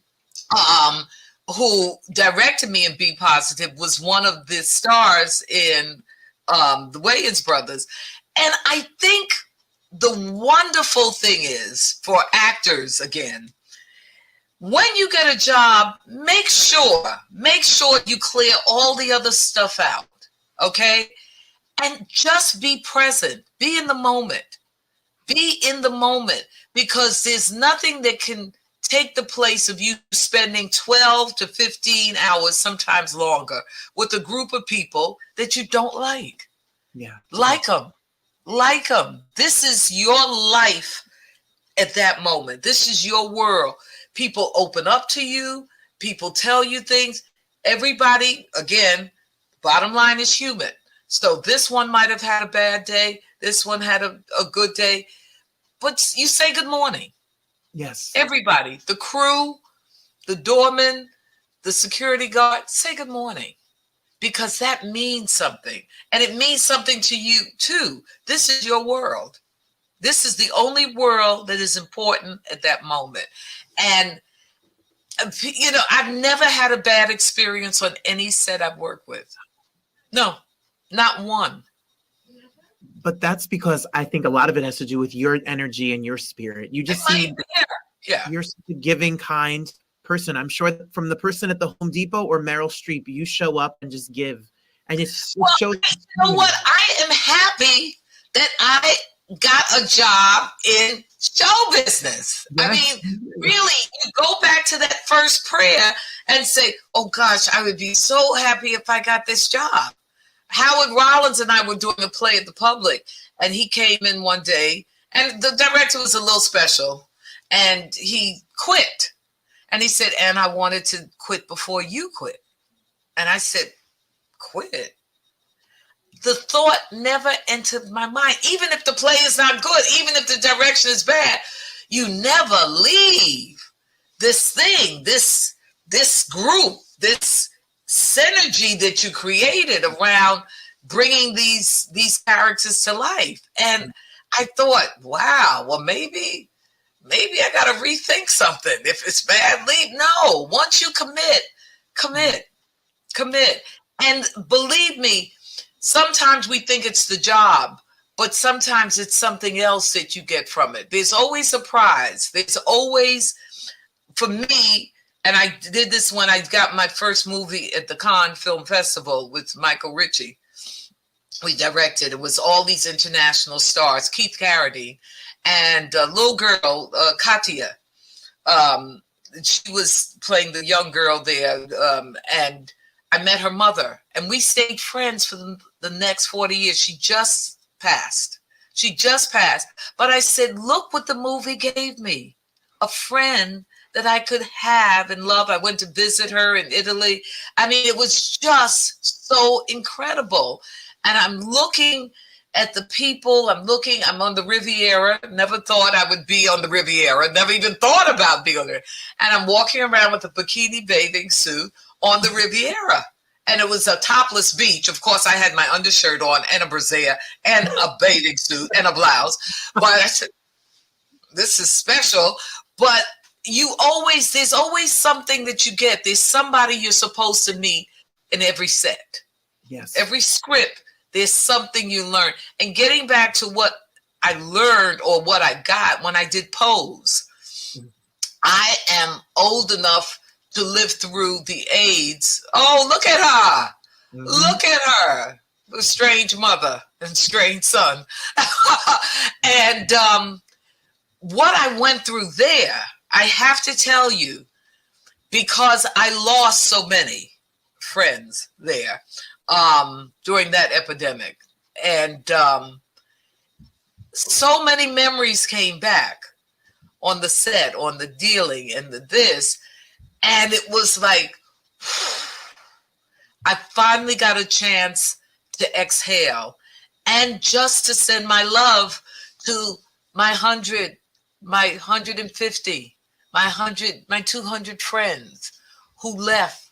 [SPEAKER 14] who directed me in Be Positive, was one of the stars in the Wayans Brothers. And I think the wonderful thing is for actors, again, when you get a job, make sure you clear all the other stuff out, okay? And just be present. Be in the moment. Be in the moment, because there's nothing that can take the place of you spending 12 to 15 hours, sometimes longer, with a group of people that you don't like.
[SPEAKER 2] Yeah.
[SPEAKER 14] Like them. Like them. This is your life at that moment. This is your world. People open up to you. People tell you things. Everybody, again, bottom line is human. So this one might have had a bad day. This one had a good day. But you say good morning.
[SPEAKER 2] Yes.
[SPEAKER 14] Everybody, the crew, the doorman, the security guard, say good morning. Because that means something. And it means something to you too. This is your world. This is the only world that is important at that moment. And, you know, I've never had a bad experience on any set I've worked with. No, not one.
[SPEAKER 2] But that's because I think a lot of it has to do with your energy and your spirit. You just seem, you're such a giving, kind person. I'm sure that from the person at the Home Depot or Meryl Streep, you show up and just give. And it shows.
[SPEAKER 14] You know what? I am happy that I got a job in show business. Yes. I mean, really, you go back to that first prayer and say, oh gosh, I would be so happy if I got this job. Howard Rollins and I were doing a play at the Public, and he came in one day, and the director was a little special, and he quit. And he said, and I wanted to quit before you quit. And I said, quit? The thought never entered my mind. Even if the play is not good, even if the direction is bad, you never leave this thing, this group, this synergy that you created around bringing these characters to life. And I thought, wow, well, maybe I got to rethink something. If it's bad, leave. No, once you commit. And believe me, sometimes we think it's the job, but sometimes it's something else that you get from it. There's always a prize. There's always, for me, and I did this when I got my first movie at the Cannes Film Festival with Michael Ritchie. We directed. It was all these international stars, Keith Carradine, and a little girl, Katia. She was playing the young girl there, and I met her mother, and we stayed friends for the next 40 years. She just passed. But I said, look what the movie gave me. A friend that I could have and love. I went to visit her in Italy. I mean, it was just so incredible. And I'm looking at the people. I'm on the Riviera. Never thought I would be on the Riviera. Never even thought about being there. And I'm walking around with a bikini bathing suit on the Riviera. And it was a topless beach. Of course, I had my undershirt on and a brassiere and a bathing suit and a blouse. But I said, this is special. But there's always something that you get. There's somebody you're supposed to meet in every set.
[SPEAKER 2] Yes.
[SPEAKER 14] Every script, there's something you learn. And getting back to what I learned or what I got when I did Pose, I am old enough to live through the AIDS. Oh, look at her.
[SPEAKER 2] Mhm.
[SPEAKER 14] Look at her. A strange mother and strange son. And what I went through there, I have to tell you, because I lost so many friends there during that epidemic. And so many memories came back on the set, on the dealing and the this. And it was like, I finally got a chance to exhale and just to send my love to my 100, my 150, my 100, my 200 friends who left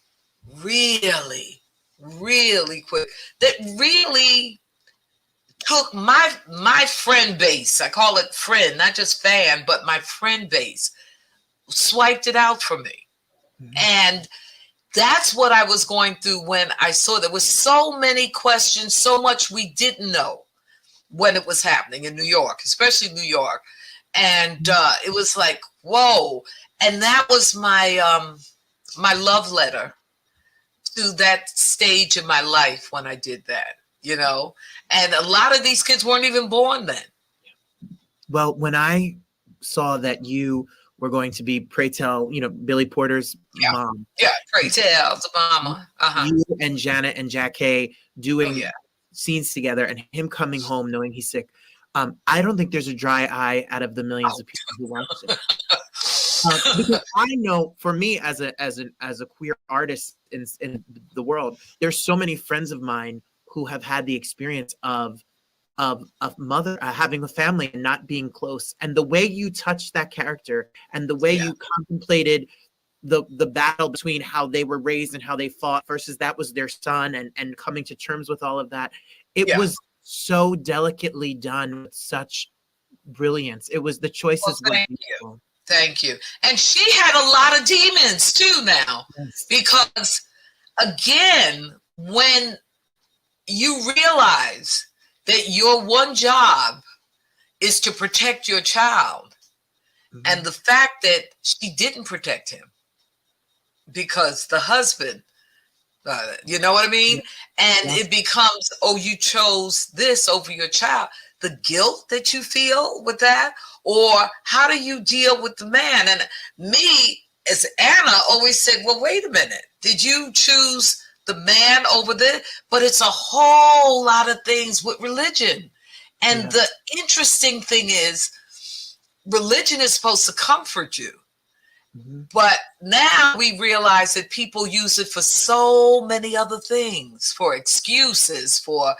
[SPEAKER 14] really, really quick. That really took my friend base. I call it friend, not just fan, but my friend base, swiped it out for me. Mm-hmm. And that's what I was going through when I saw there was so many questions, so much we didn't know when it was happening in New York, especially New York. And it was like, whoa. And that was my my love letter to that stage in my life when I did that, you know. And a lot of these kids weren't even born then.
[SPEAKER 2] Well, when I saw that you were going to be, pray tell, you know, Billy Porter's mom.
[SPEAKER 14] Yeah, pray tell the mama.
[SPEAKER 2] You and Janet and Jack Hay doing scenes together, and him coming home knowing he's sick. I don't think there's a dry eye out of the millions of people who watched it. Because I know, for me as a queer artist in the world, there's so many friends of mine who have had the experience of mother having a family and not being close, and the way you touched that character and the way you contemplated the battle between how they were raised and how they fought versus that was their son, and coming to terms with all of that, it was so delicately done with such brilliance. It was the choices.
[SPEAKER 14] Well, thank you. And she had a lot of demons too now, because again, when you realize that your one job is to protect your child, and the fact that she didn't protect him because the husband, you know what I mean? And it becomes, oh, you chose this over your child. The guilt that you feel with that, or how do you deal with the man? And me, as Anna always said, well, wait a minute. Did you choose the man over there? But it's a whole lot of things with religion. And the interesting thing is, religion is supposed to comfort you. But now we realize that people use it for so many other things, for excuses, to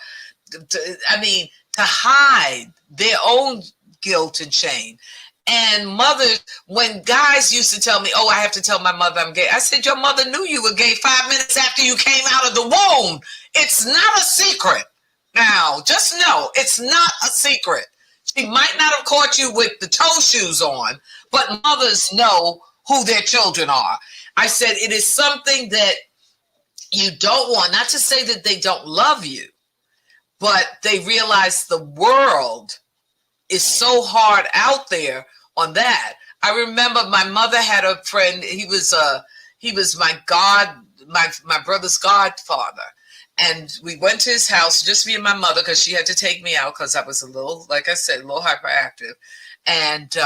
[SPEAKER 14] hide their own guilt and shame. And mothers, when guys used to tell me, oh, I have to tell my mother I'm gay, I said, your mother knew you were gay 5 minutes after you came out of the womb. It's not a secret. Now, just know, it's not a secret. She might not have caught you with the toe shoes on, but mothers know who their children are. I said, it is something that you don't want, not to say that they don't love you, but they realize the world is so hard out there on that. I remember my mother had a friend, he was my brother's godfather. And we went to his house, just me and my mother, because she had to take me out because I was a little, like I said, a little hyperactive. And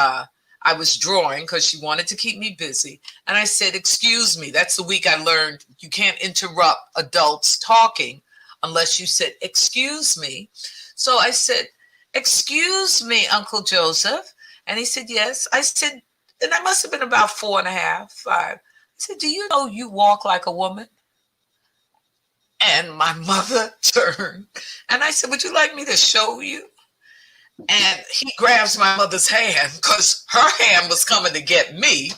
[SPEAKER 14] I was drawing because she wanted to keep me busy. And I said, excuse me. That's the week I learned you can't interrupt adults talking unless you said, excuse me. So I said, excuse me, Uncle Joseph. And he said, yes. I said, and I must have been about 4.5, 5. I said, do you know you walk like a woman? And my mother turned and I said, would you like me to show you? And he grabs my mother's hand because her hand was coming to get me.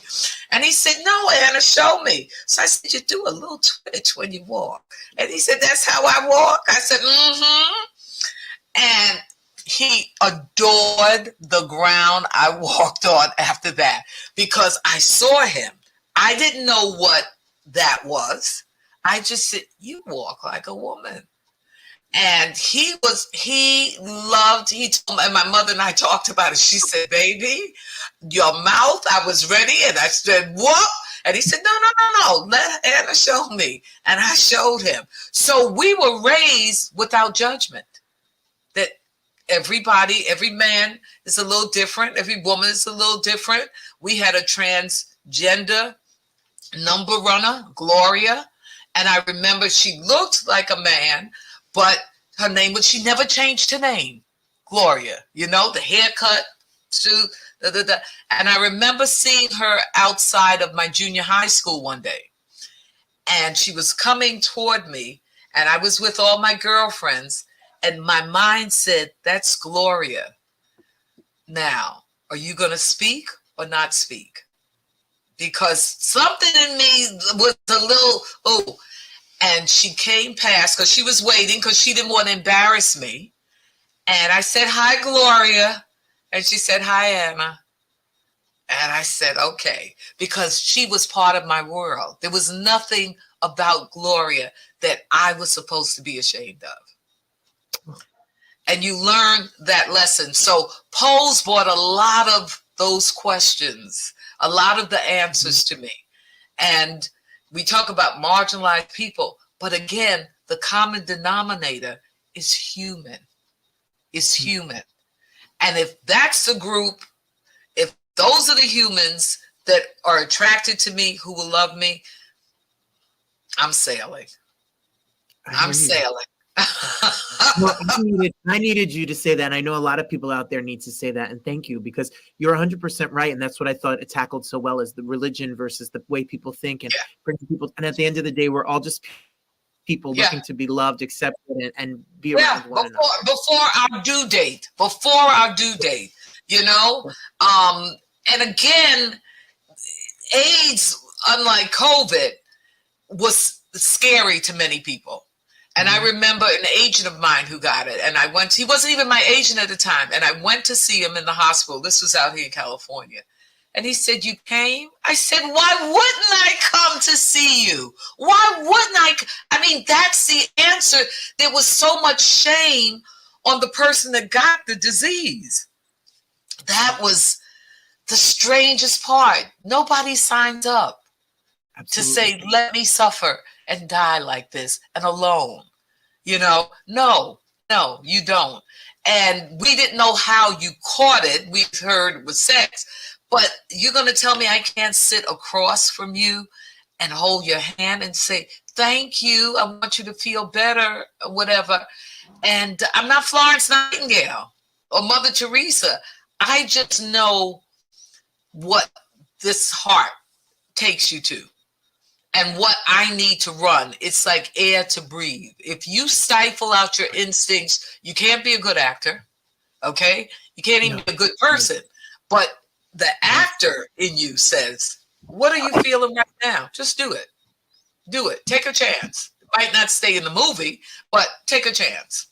[SPEAKER 14] And he said, no, Anna, show me. So I said, you do a little twitch when you walk. And he said, that's how I walk? I said, And he adored the ground I walked on after that because I saw him. I didn't know what that was. I just said, you walk like a woman. And he told me, and my mother and I talked about it. She said, baby, your mouth, I was ready. And I said, what? And he said, no, let Anna show me. And I showed him. So we were raised without judgment. That everybody, every man is a little different. Every woman is a little different. We had a transgender number runner, Gloria. And I remember she looked like a man, but her name was, she never changed her name. Gloria, you know, the haircut, suit, And I remember seeing her outside of my junior high school one day. And she was coming toward me, and I was with all my girlfriends, and my mind said, that's Gloria. Now, are you going to speak or not speak? Because something in me was a little, and she came past because she was waiting because she didn't want to embarrass me. And I said, hi, Gloria. And she said, hi, Anna. And I said, okay, because she was part of my world. There was nothing about Gloria that I was supposed to be ashamed of. And you learn that lesson. So Pose brought a lot of those questions, a lot of the answers to me. And we talk about marginalized people, but again, the common denominator is human. Is human. And if that's the group, if those are the humans that are attracted to me, who will love me, I'm sailing. I'm sailing.
[SPEAKER 2] Well, I needed you to say that. And I know a lot of people out there need to say that. And thank you, because you're 100% right. And that's what I thought it tackled so well, is the religion versus the way people think and bring people. And at the end of the day, we're all just people looking to be loved, accepted, and be around one another.
[SPEAKER 14] Before our due date, you know? And again, AIDS, unlike COVID, was scary to many people. And I remember an agent of mine who got it, and he wasn't even my agent at the time, and I went to see him in the hospital. This was out here in California. And he said, you came? I said, why wouldn't I come to see you? Why wouldn't I mean, that's the answer. There was so much shame on the person that got the disease. That was the strangest part. Nobody signs up to say, let me suffer and die like this and alone. You know, no, you don't. And we didn't know how you caught it. We heard it was sex. But you're going to tell me I can't sit across from you and hold your hand and say, thank you, I want you to feel better, or whatever. And I'm not Florence Nightingale or Mother Teresa. I just know what this heart takes you to and what I need to run. It's like air to breathe. If you stifle out your instincts, you can't be a good actor, okay? You can't even be a good person. But the actor in you says, what are you feeling right now? Just do it. Do it. Take a chance. It might not stay in the movie, but take a chance.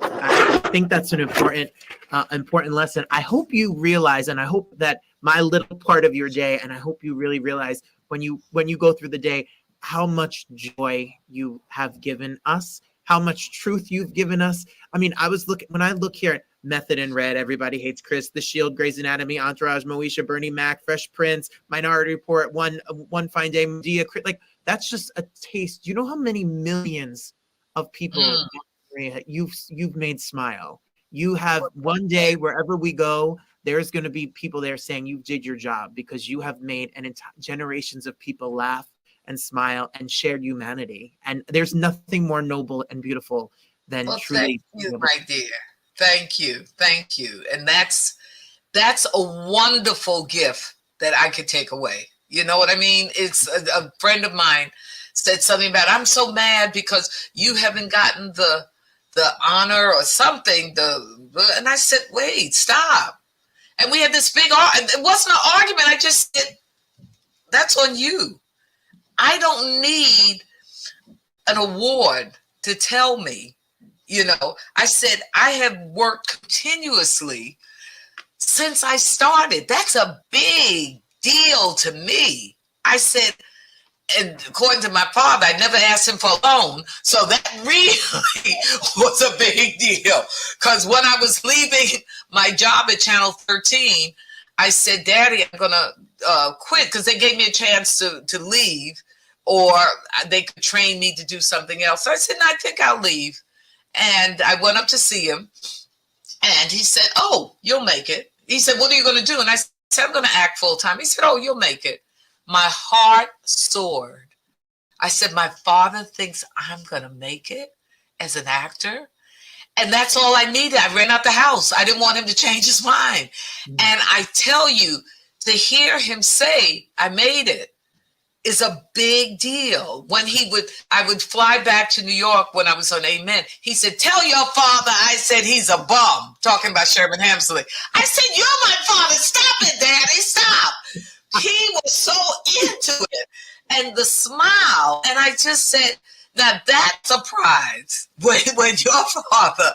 [SPEAKER 2] I think that's an important lesson. I hope you realize, and I hope that my little part of your day, and I hope you really realize when you go through the day, how much joy you have given us, how much truth you've given us. I mean, when I look here at Method in Red, Everybody Hates Chris, The Shield, Grey's Anatomy, Entourage, Moesha, Bernie Mac, Fresh Prince, Minority Report, One Fine Day, Medea, like that's just a taste. You know how many millions of people you've made smile. You have one day, wherever we go, there's going to be people there saying you did your job, because you have made generations of people laugh and smile and shared humanity. And there's nothing more noble and beautiful than truly.
[SPEAKER 14] Thank you, my dear. Thank you. And that's a wonderful gift that I could take away. You know what I mean? It's a friend of mine said something about, I'm so mad because you haven't gotten the honor or something. And I said, wait, stop. And we had this big argument. It wasn't an argument. I just said, that's on you. I don't need an award to tell me. You know, I said, I have worked continuously since I started. That's a big deal to me. I said, and according to my father, I never asked him for a loan. So that really was a big deal. Because when I was leaving my job at Channel 13, I said, Daddy, I'm going to quit, because they gave me a chance to leave, or they could train me to do something else. So I said, no, I think I'll leave. And I went up to see him, and he said, oh, you'll make it. He said, what are you going to do? And I said, I'm going to act full time. He said, oh, you'll make it. My heart soared. I said, my father thinks I'm going to make it as an actor. And that's all I needed. I ran out the house. I didn't want him to change his mind. And I tell you, to hear him say, I made it, is a big deal. When I would fly back to New York when I was on Amen. He said, tell your father I said he's a bum. Talking about Sherman Hemsley. I said, you're my father. Stop it, Daddy. Stop. He was so into it. And the smile. And I just said, now that's a prize when your father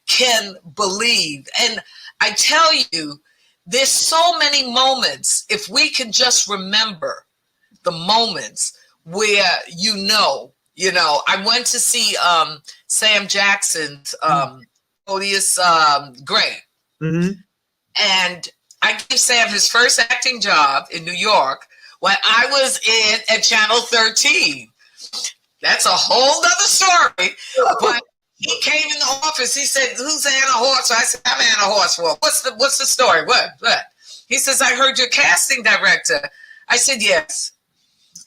[SPEAKER 14] can believe. And I tell you, there's so many moments, if we can just remember the moments where I went to see Sam Jackson's Odious Gray.
[SPEAKER 2] Mm-hmm.
[SPEAKER 14] And I gave Sam his first acting job in New York when I was at Channel 13. That's a whole other story. But he came in the office. He said, who's Anna Horsford? I said, I'm Anna Horsford. What's the story? What? He says, I heard you're casting director. I said, yes.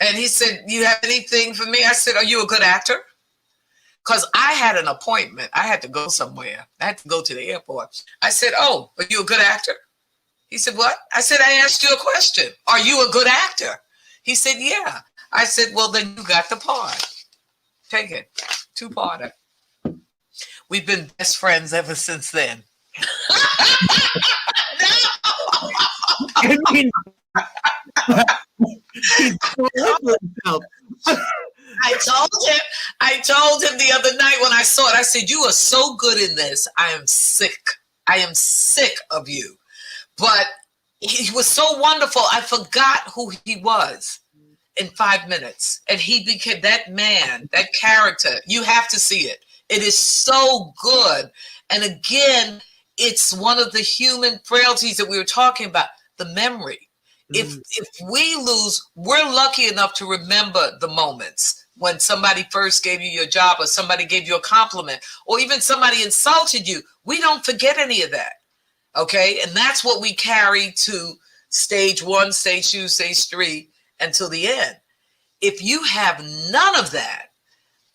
[SPEAKER 14] And he said, you have anything for me? I said, are you a good actor? Because I had an appointment. I had to go somewhere. I had to go to the airport. I said, oh, are you a good actor? He said, what? I said, I asked you a question. Are you a good actor? He said, yeah. I said, well, then you got the part. Take it. Two-parter. We've been best friends ever since then.
[SPEAKER 2] I mean,
[SPEAKER 14] I told him the other night when I saw it, I said, you are so good in this. I am sick. I am sick of you. But he was so wonderful. I forgot who he was in 5 minutes. And he became that man, that character. You have to see it. It is so good. And again, it's one of the human frailties that we were talking about, the memory. If we lose, we're lucky enough to remember the moments when somebody first gave you your job, or somebody gave you a compliment, or even somebody insulted you. We don't forget any of that. Okay. And that's what we carry to stage 1, stage 2, stage 3 until the end. If you have none of that,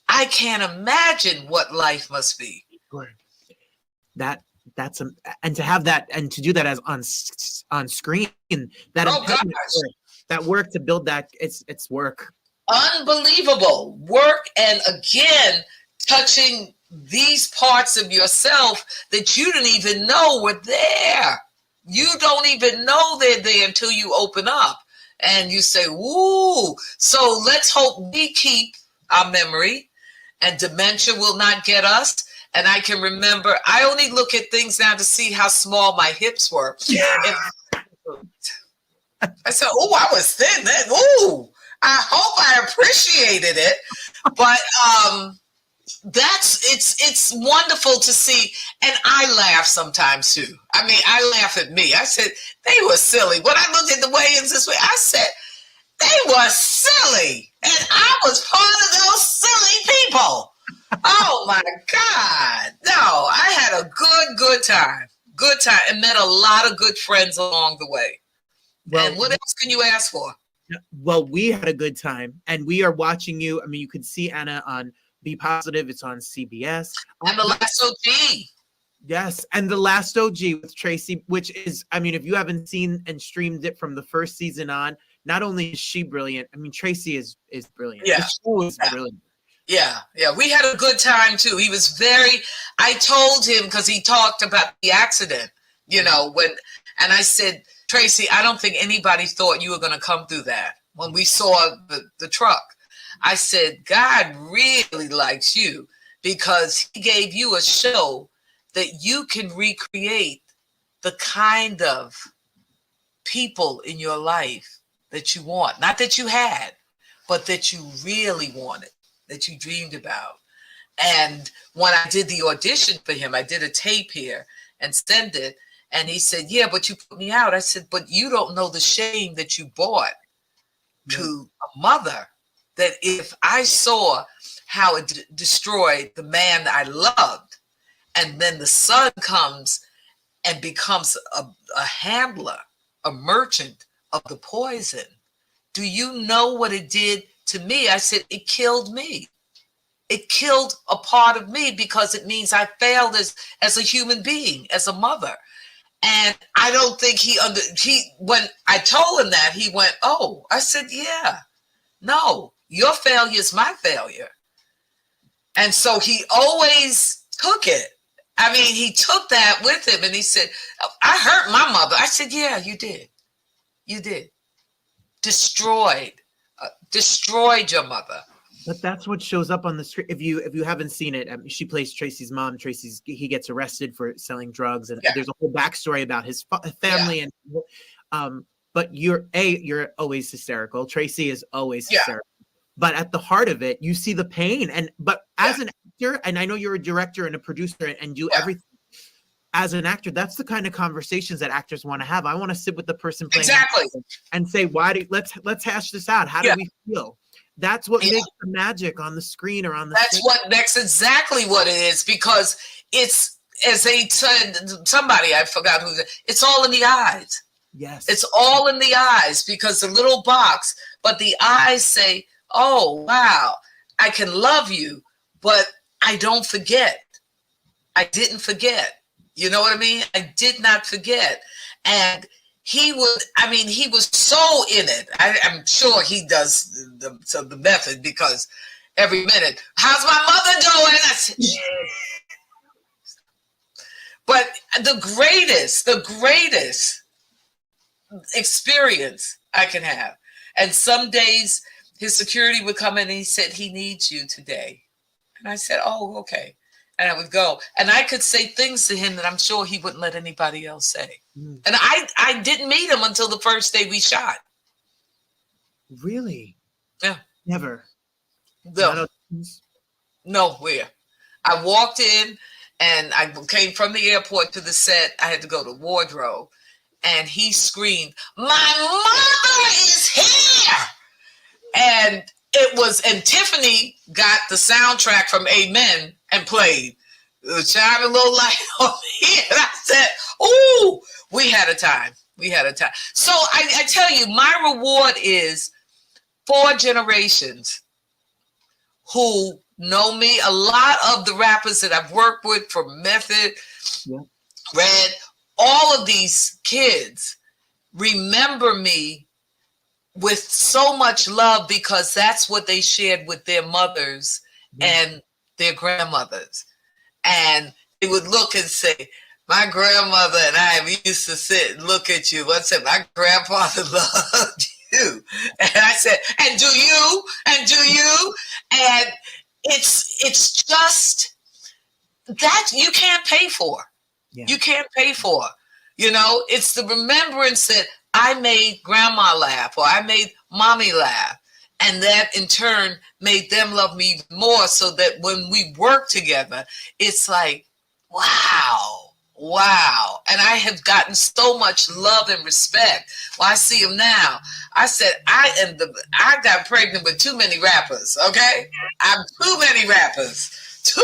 [SPEAKER 14] I can't imagine what life must be.
[SPEAKER 2] And to have that, and to do that as on screen, that work to build that, it's work.
[SPEAKER 14] Unbelievable work. And again, touching these parts of yourself that you didn't even know were there. You don't even know they're there until you open up and you say, woo. So let's hope we keep our memory and dementia will not get us. And I can remember, I only look at things now to see how small my hips were. I said, oh, I was thin then. Ooh, I hope I appreciated it. But it's wonderful to see. And I laugh sometimes too. I mean, I laugh at me. I said, they were silly. When I looked at the Wayans this way, I said, they were silly. And I was part of those silly people. Oh my God. No, I had a good time. Good time. And met a lot of good friends along the way. Well, and what else can you ask for?
[SPEAKER 2] Well, we had a good time, and we are watching you. I mean, you could see Anna on Be Positive. It's on CBS.
[SPEAKER 14] And the Last O.G.
[SPEAKER 2] Yes, and the Last O.G. with Tracy, which is, I mean, if you haven't seen and streamed it from the first season on, not only is she brilliant, I mean, Tracy is brilliant.
[SPEAKER 14] Yeah.
[SPEAKER 2] The show is brilliant.
[SPEAKER 14] Yeah. We had a good time too. He was I told him, because he talked about the accident, and I said, Tracy, I don't think anybody thought you were going to come through that when we saw the truck. I said, God really likes you because he gave you a show that you can recreate the kind of people in your life that you want. Not that you had, but that you really wanted, that you dreamed about. And when I did the audition for him, I did a tape here and sent it. And he said, yeah, but you put me out. I said, but you don't know the shame that you brought to a mother, that if I saw how it destroyed the man I loved, and then the son comes and becomes a handler, a merchant of the poison. Do you know what it did to me? I said, it killed me. It killed a part of me because it means I failed as a human being, as a mother. And I don't think when I told him that, he went, oh, I said, yeah, no, your failure is my failure. And so he always took it. I mean, he took that with him and he said, I hurt my mother. I said, yeah, you did. You did. Destroyed your mother.
[SPEAKER 2] But that's what shows up on the screen. If you haven't seen it, she plays Tracy's mom. He gets arrested for selling drugs, and there's a whole backstory about his family. And but you're always hysterical. Tracy is always hysterical. But at the heart of it, you see the pain. But as an actor, and I know you're a director and a producer and do everything. As an actor, that's the kind of conversations that actors want to have. I want to sit with the person playing and say, let's hash this out. How do we feel? That's what makes the magic on the screen or on the stage.
[SPEAKER 14] That's exactly what it is, because it's, as they said, somebody, I forgot who, it's all in the eyes.
[SPEAKER 2] Yes.
[SPEAKER 14] It's all in the eyes, because the little box, but the eyes say, oh, wow, I can love you, but I don't forget. I didn't forget. You know what I mean? I did not forget. And he was so in it. I'm sure he does the method, because every minute, how's my mother doing? I said, but the greatest experience I can have. And some days his security would come in and he said, he needs you today. And I said, oh, okay. And I would go, and I could say things to him that I'm sure he wouldn't let anybody else say. And I didn't meet him until the first day we shot.
[SPEAKER 2] Really?
[SPEAKER 14] Yeah.
[SPEAKER 2] Never.
[SPEAKER 14] Nowhere. I walked in and I came from the airport to the set. I had to go to wardrobe, and he screamed, my mother is here. And Tiffany got the soundtrack from Amen and played Shine a Little Light on Me. And I said, ooh, we had a time. So I tell you, my reward is 4 generations who know me. A lot of the rappers that I've worked with, from Method, Red, all of these kids remember me with so much love, because that's what they shared with their mothers and their grandmothers. And they would look and say, my grandmother and I, we used to sit and look at you. I said, my grandfather loved you. And I said, and do you? And do you? And it's just that you can't pay for. You can't pay for. You know, it's the remembrance that I made grandma laugh, or I made mommy laugh. And that in turn made them love me even more, so that when we work together, it's like, wow. And I have gotten so much love and respect. Well, I see him now. I said, I got pregnant with too many rappers, okay? I'm too many rappers. Too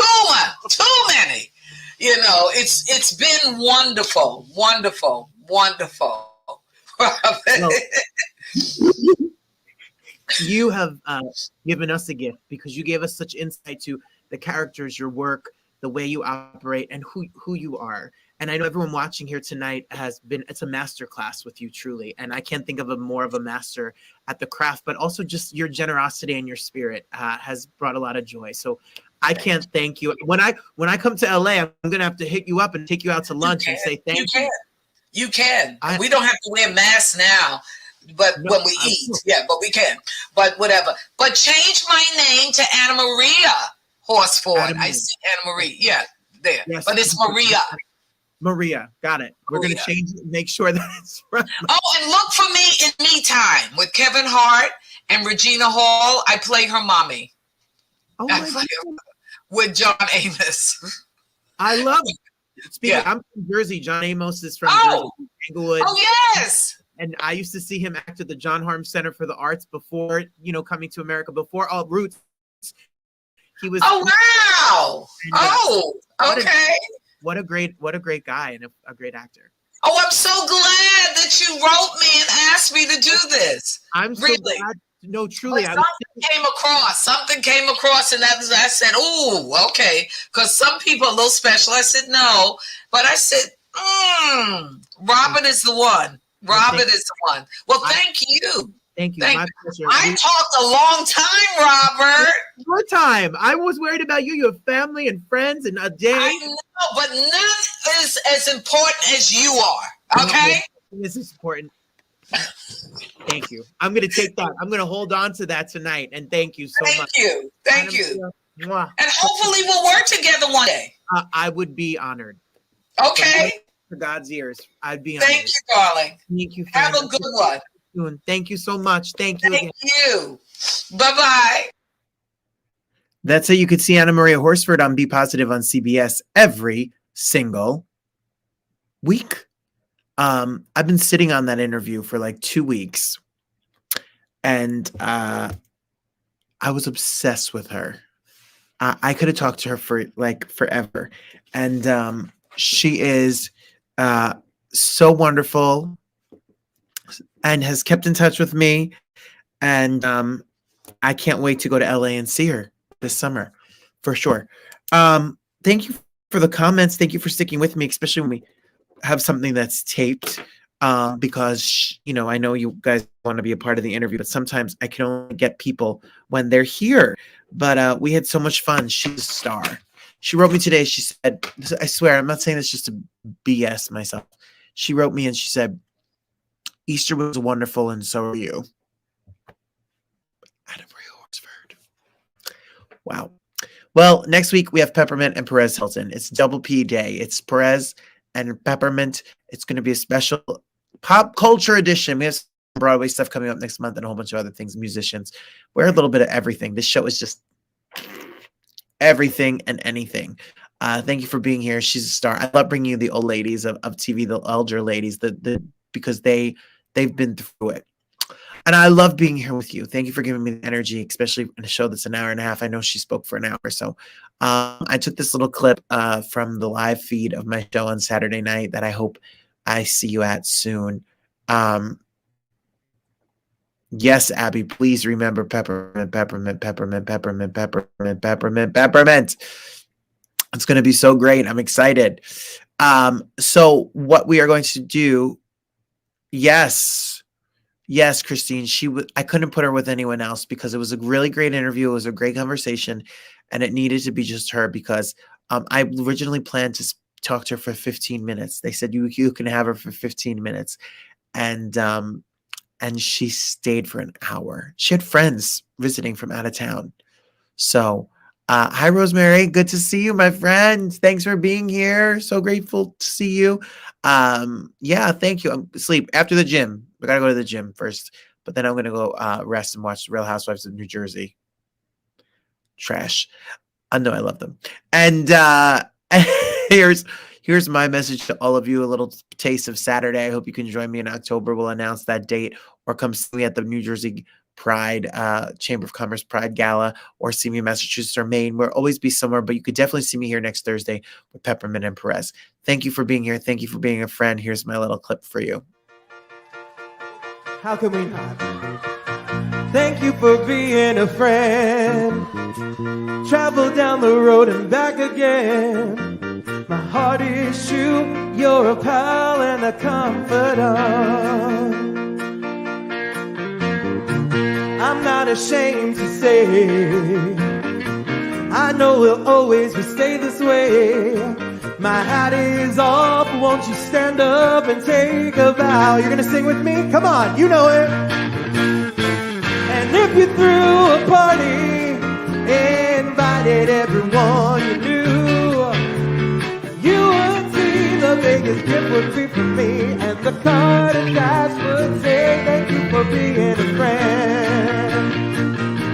[SPEAKER 14] many. You know, it's been wonderful.
[SPEAKER 2] You have given us a gift, because you gave us such insight to the characters, your work, the way you operate, and who you are. And I know everyone watching here tonight it's a master class with you, truly. And I can't think of more of a master at the craft, but also just your generosity and your spirit has brought a lot of joy. So I can't thank you. When I come to LA, I'm going to have to hit you up and take you out to lunch and say thank you.
[SPEAKER 14] You can. We don't have to wear masks now, but when we eat, but we can. But whatever. But change my name to Anna Maria Horsford. I see Anna Marie. Yeah, there. Yes, but it's Maria.
[SPEAKER 2] Maria, got it. We're going to change it and make sure that it's right.
[SPEAKER 14] Oh, and look for me in Me Time with Kevin Hart and Regina Hall. I play her mommy.
[SPEAKER 2] Oh,
[SPEAKER 14] I play her with John Amos.
[SPEAKER 2] I love it. Speaking,
[SPEAKER 14] Yeah.
[SPEAKER 2] I'm from Jersey. John Amos is from
[SPEAKER 14] Oh.
[SPEAKER 2] Jersey, Englewood.
[SPEAKER 14] Oh, yes.
[SPEAKER 2] And I used to see him act at the John Harms Center for the Arts before, coming to America, before all Roots. He was.
[SPEAKER 14] Oh, wow.
[SPEAKER 2] And,
[SPEAKER 14] okay.
[SPEAKER 2] What a great guy and a great actor.
[SPEAKER 14] Oh, I'm so glad that you wrote me and asked me to do this.
[SPEAKER 2] I'm so
[SPEAKER 14] really
[SPEAKER 2] glad. No, truly.
[SPEAKER 14] Something came across, and I said, "Oh, okay," because some people are a little special. I said no, but I said, "Robin is the one. Robin is the one." Well, thank you.
[SPEAKER 2] Thank you.
[SPEAKER 14] Thank
[SPEAKER 2] My
[SPEAKER 14] you.
[SPEAKER 2] pleasure.
[SPEAKER 14] I talked a long time, Robert.
[SPEAKER 2] Your time. I was worried about you. You have family and friends and a day.
[SPEAKER 14] I know, but none is as important as you are. Okay.
[SPEAKER 2] This is important. Thank you. I'm going to take that. I'm going to hold on to that tonight. And thank you so much.
[SPEAKER 14] Thank you. And hopefully we'll work together one day.
[SPEAKER 2] I would be honored.
[SPEAKER 14] Okay.
[SPEAKER 2] For God's ears, I'd be honored.
[SPEAKER 14] Thank you, darling.
[SPEAKER 2] Thank you.
[SPEAKER 14] Have a good one.
[SPEAKER 2] Thank you so much. Thank you.
[SPEAKER 14] Thank you. Bye-bye.
[SPEAKER 2] That's it. You could see Anna Maria Horsford on Be Positive on CBS every single week. I've been sitting on that interview for like 2 weeks, and I was obsessed with her. I could have talked to her for like forever, and she is so wonderful and has kept in touch with me, and I can't wait to go to LA and see her this summer for sure. Thank you for the comments. Thank you for sticking with me, especially when we have something that's taped, because I know you guys want to be a part of the interview, but sometimes I can only get people when they're here. But we had so much fun. She's a star. She wrote me today. She said, I swear, I'm not saying this just to BS myself. She wrote me and she said, Easter was wonderful and so are you. Anna Maria Horsford. Wow. Well, next week we have Peppermint and Perez Hilton. It's double P day. It's Perez and Peppermint. It's going to be a special pop culture edition. We have some Broadway stuff coming up next month and a whole bunch of other things, musicians. We're a little bit of everything. This show is just everything and anything. Thank you for being here. She's a star. I love bringing you the old ladies of TV, the elder ladies, because they've been through it. And I love being here with you. Thank you for giving me the energy, especially in a show that's an hour and a half. I know she spoke for an hour. So I took this little clip from the live feed of my show on Saturday night that I hope I see you at soon. Yes, Abby, please remember peppermint, peppermint, peppermint, peppermint, peppermint, peppermint, peppermint. It's going to be so great. I'm excited. So what we are going to do, yes, Christine, I couldn't put her with anyone else because it was a really great interview. It was a great conversation, and it needed to be just her because I originally planned to talk to her for 15 minutes. They said you can have her for 15 minutes, and she stayed for an hour. She had friends visiting from out of town. So hi, Rosemary. Good to see you, my friend. Thanks for being here. So grateful to see you. Yeah, thank you. I'm asleep after the gym. We gotta go to the gym first, but then I'm gonna go rest and watch The Real Housewives of New Jersey. Trash. I know I love them. And here's my message to all of you. A little taste of Saturday. I hope you can join me in October. We'll announce that date, or come see me at the New Jersey Pride Chamber of Commerce Pride Gala, or see me in Massachusetts or Maine. We'll always be somewhere, but you could definitely see me here next Thursday with Peppermint and Perez. Thank you for being here. Thank you for being a friend. Here's my little clip for you.
[SPEAKER 15] How can we not? Thank you for being a friend. Travel down the road and back again. My heart is true. You're a pal and a confidant. I'm not ashamed to say I know we'll always stay this way. My hat is off, won't you stand up and take a bow? You're gonna sing with me? Come on, you know it. And if you threw a party, invited everyone you knew, you would see the biggest gift would be from me, and the card attached would say, thank you for being a friend.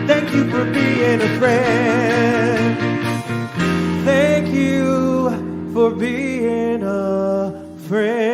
[SPEAKER 15] Thank you for being a friend. Thank you for being been a friend.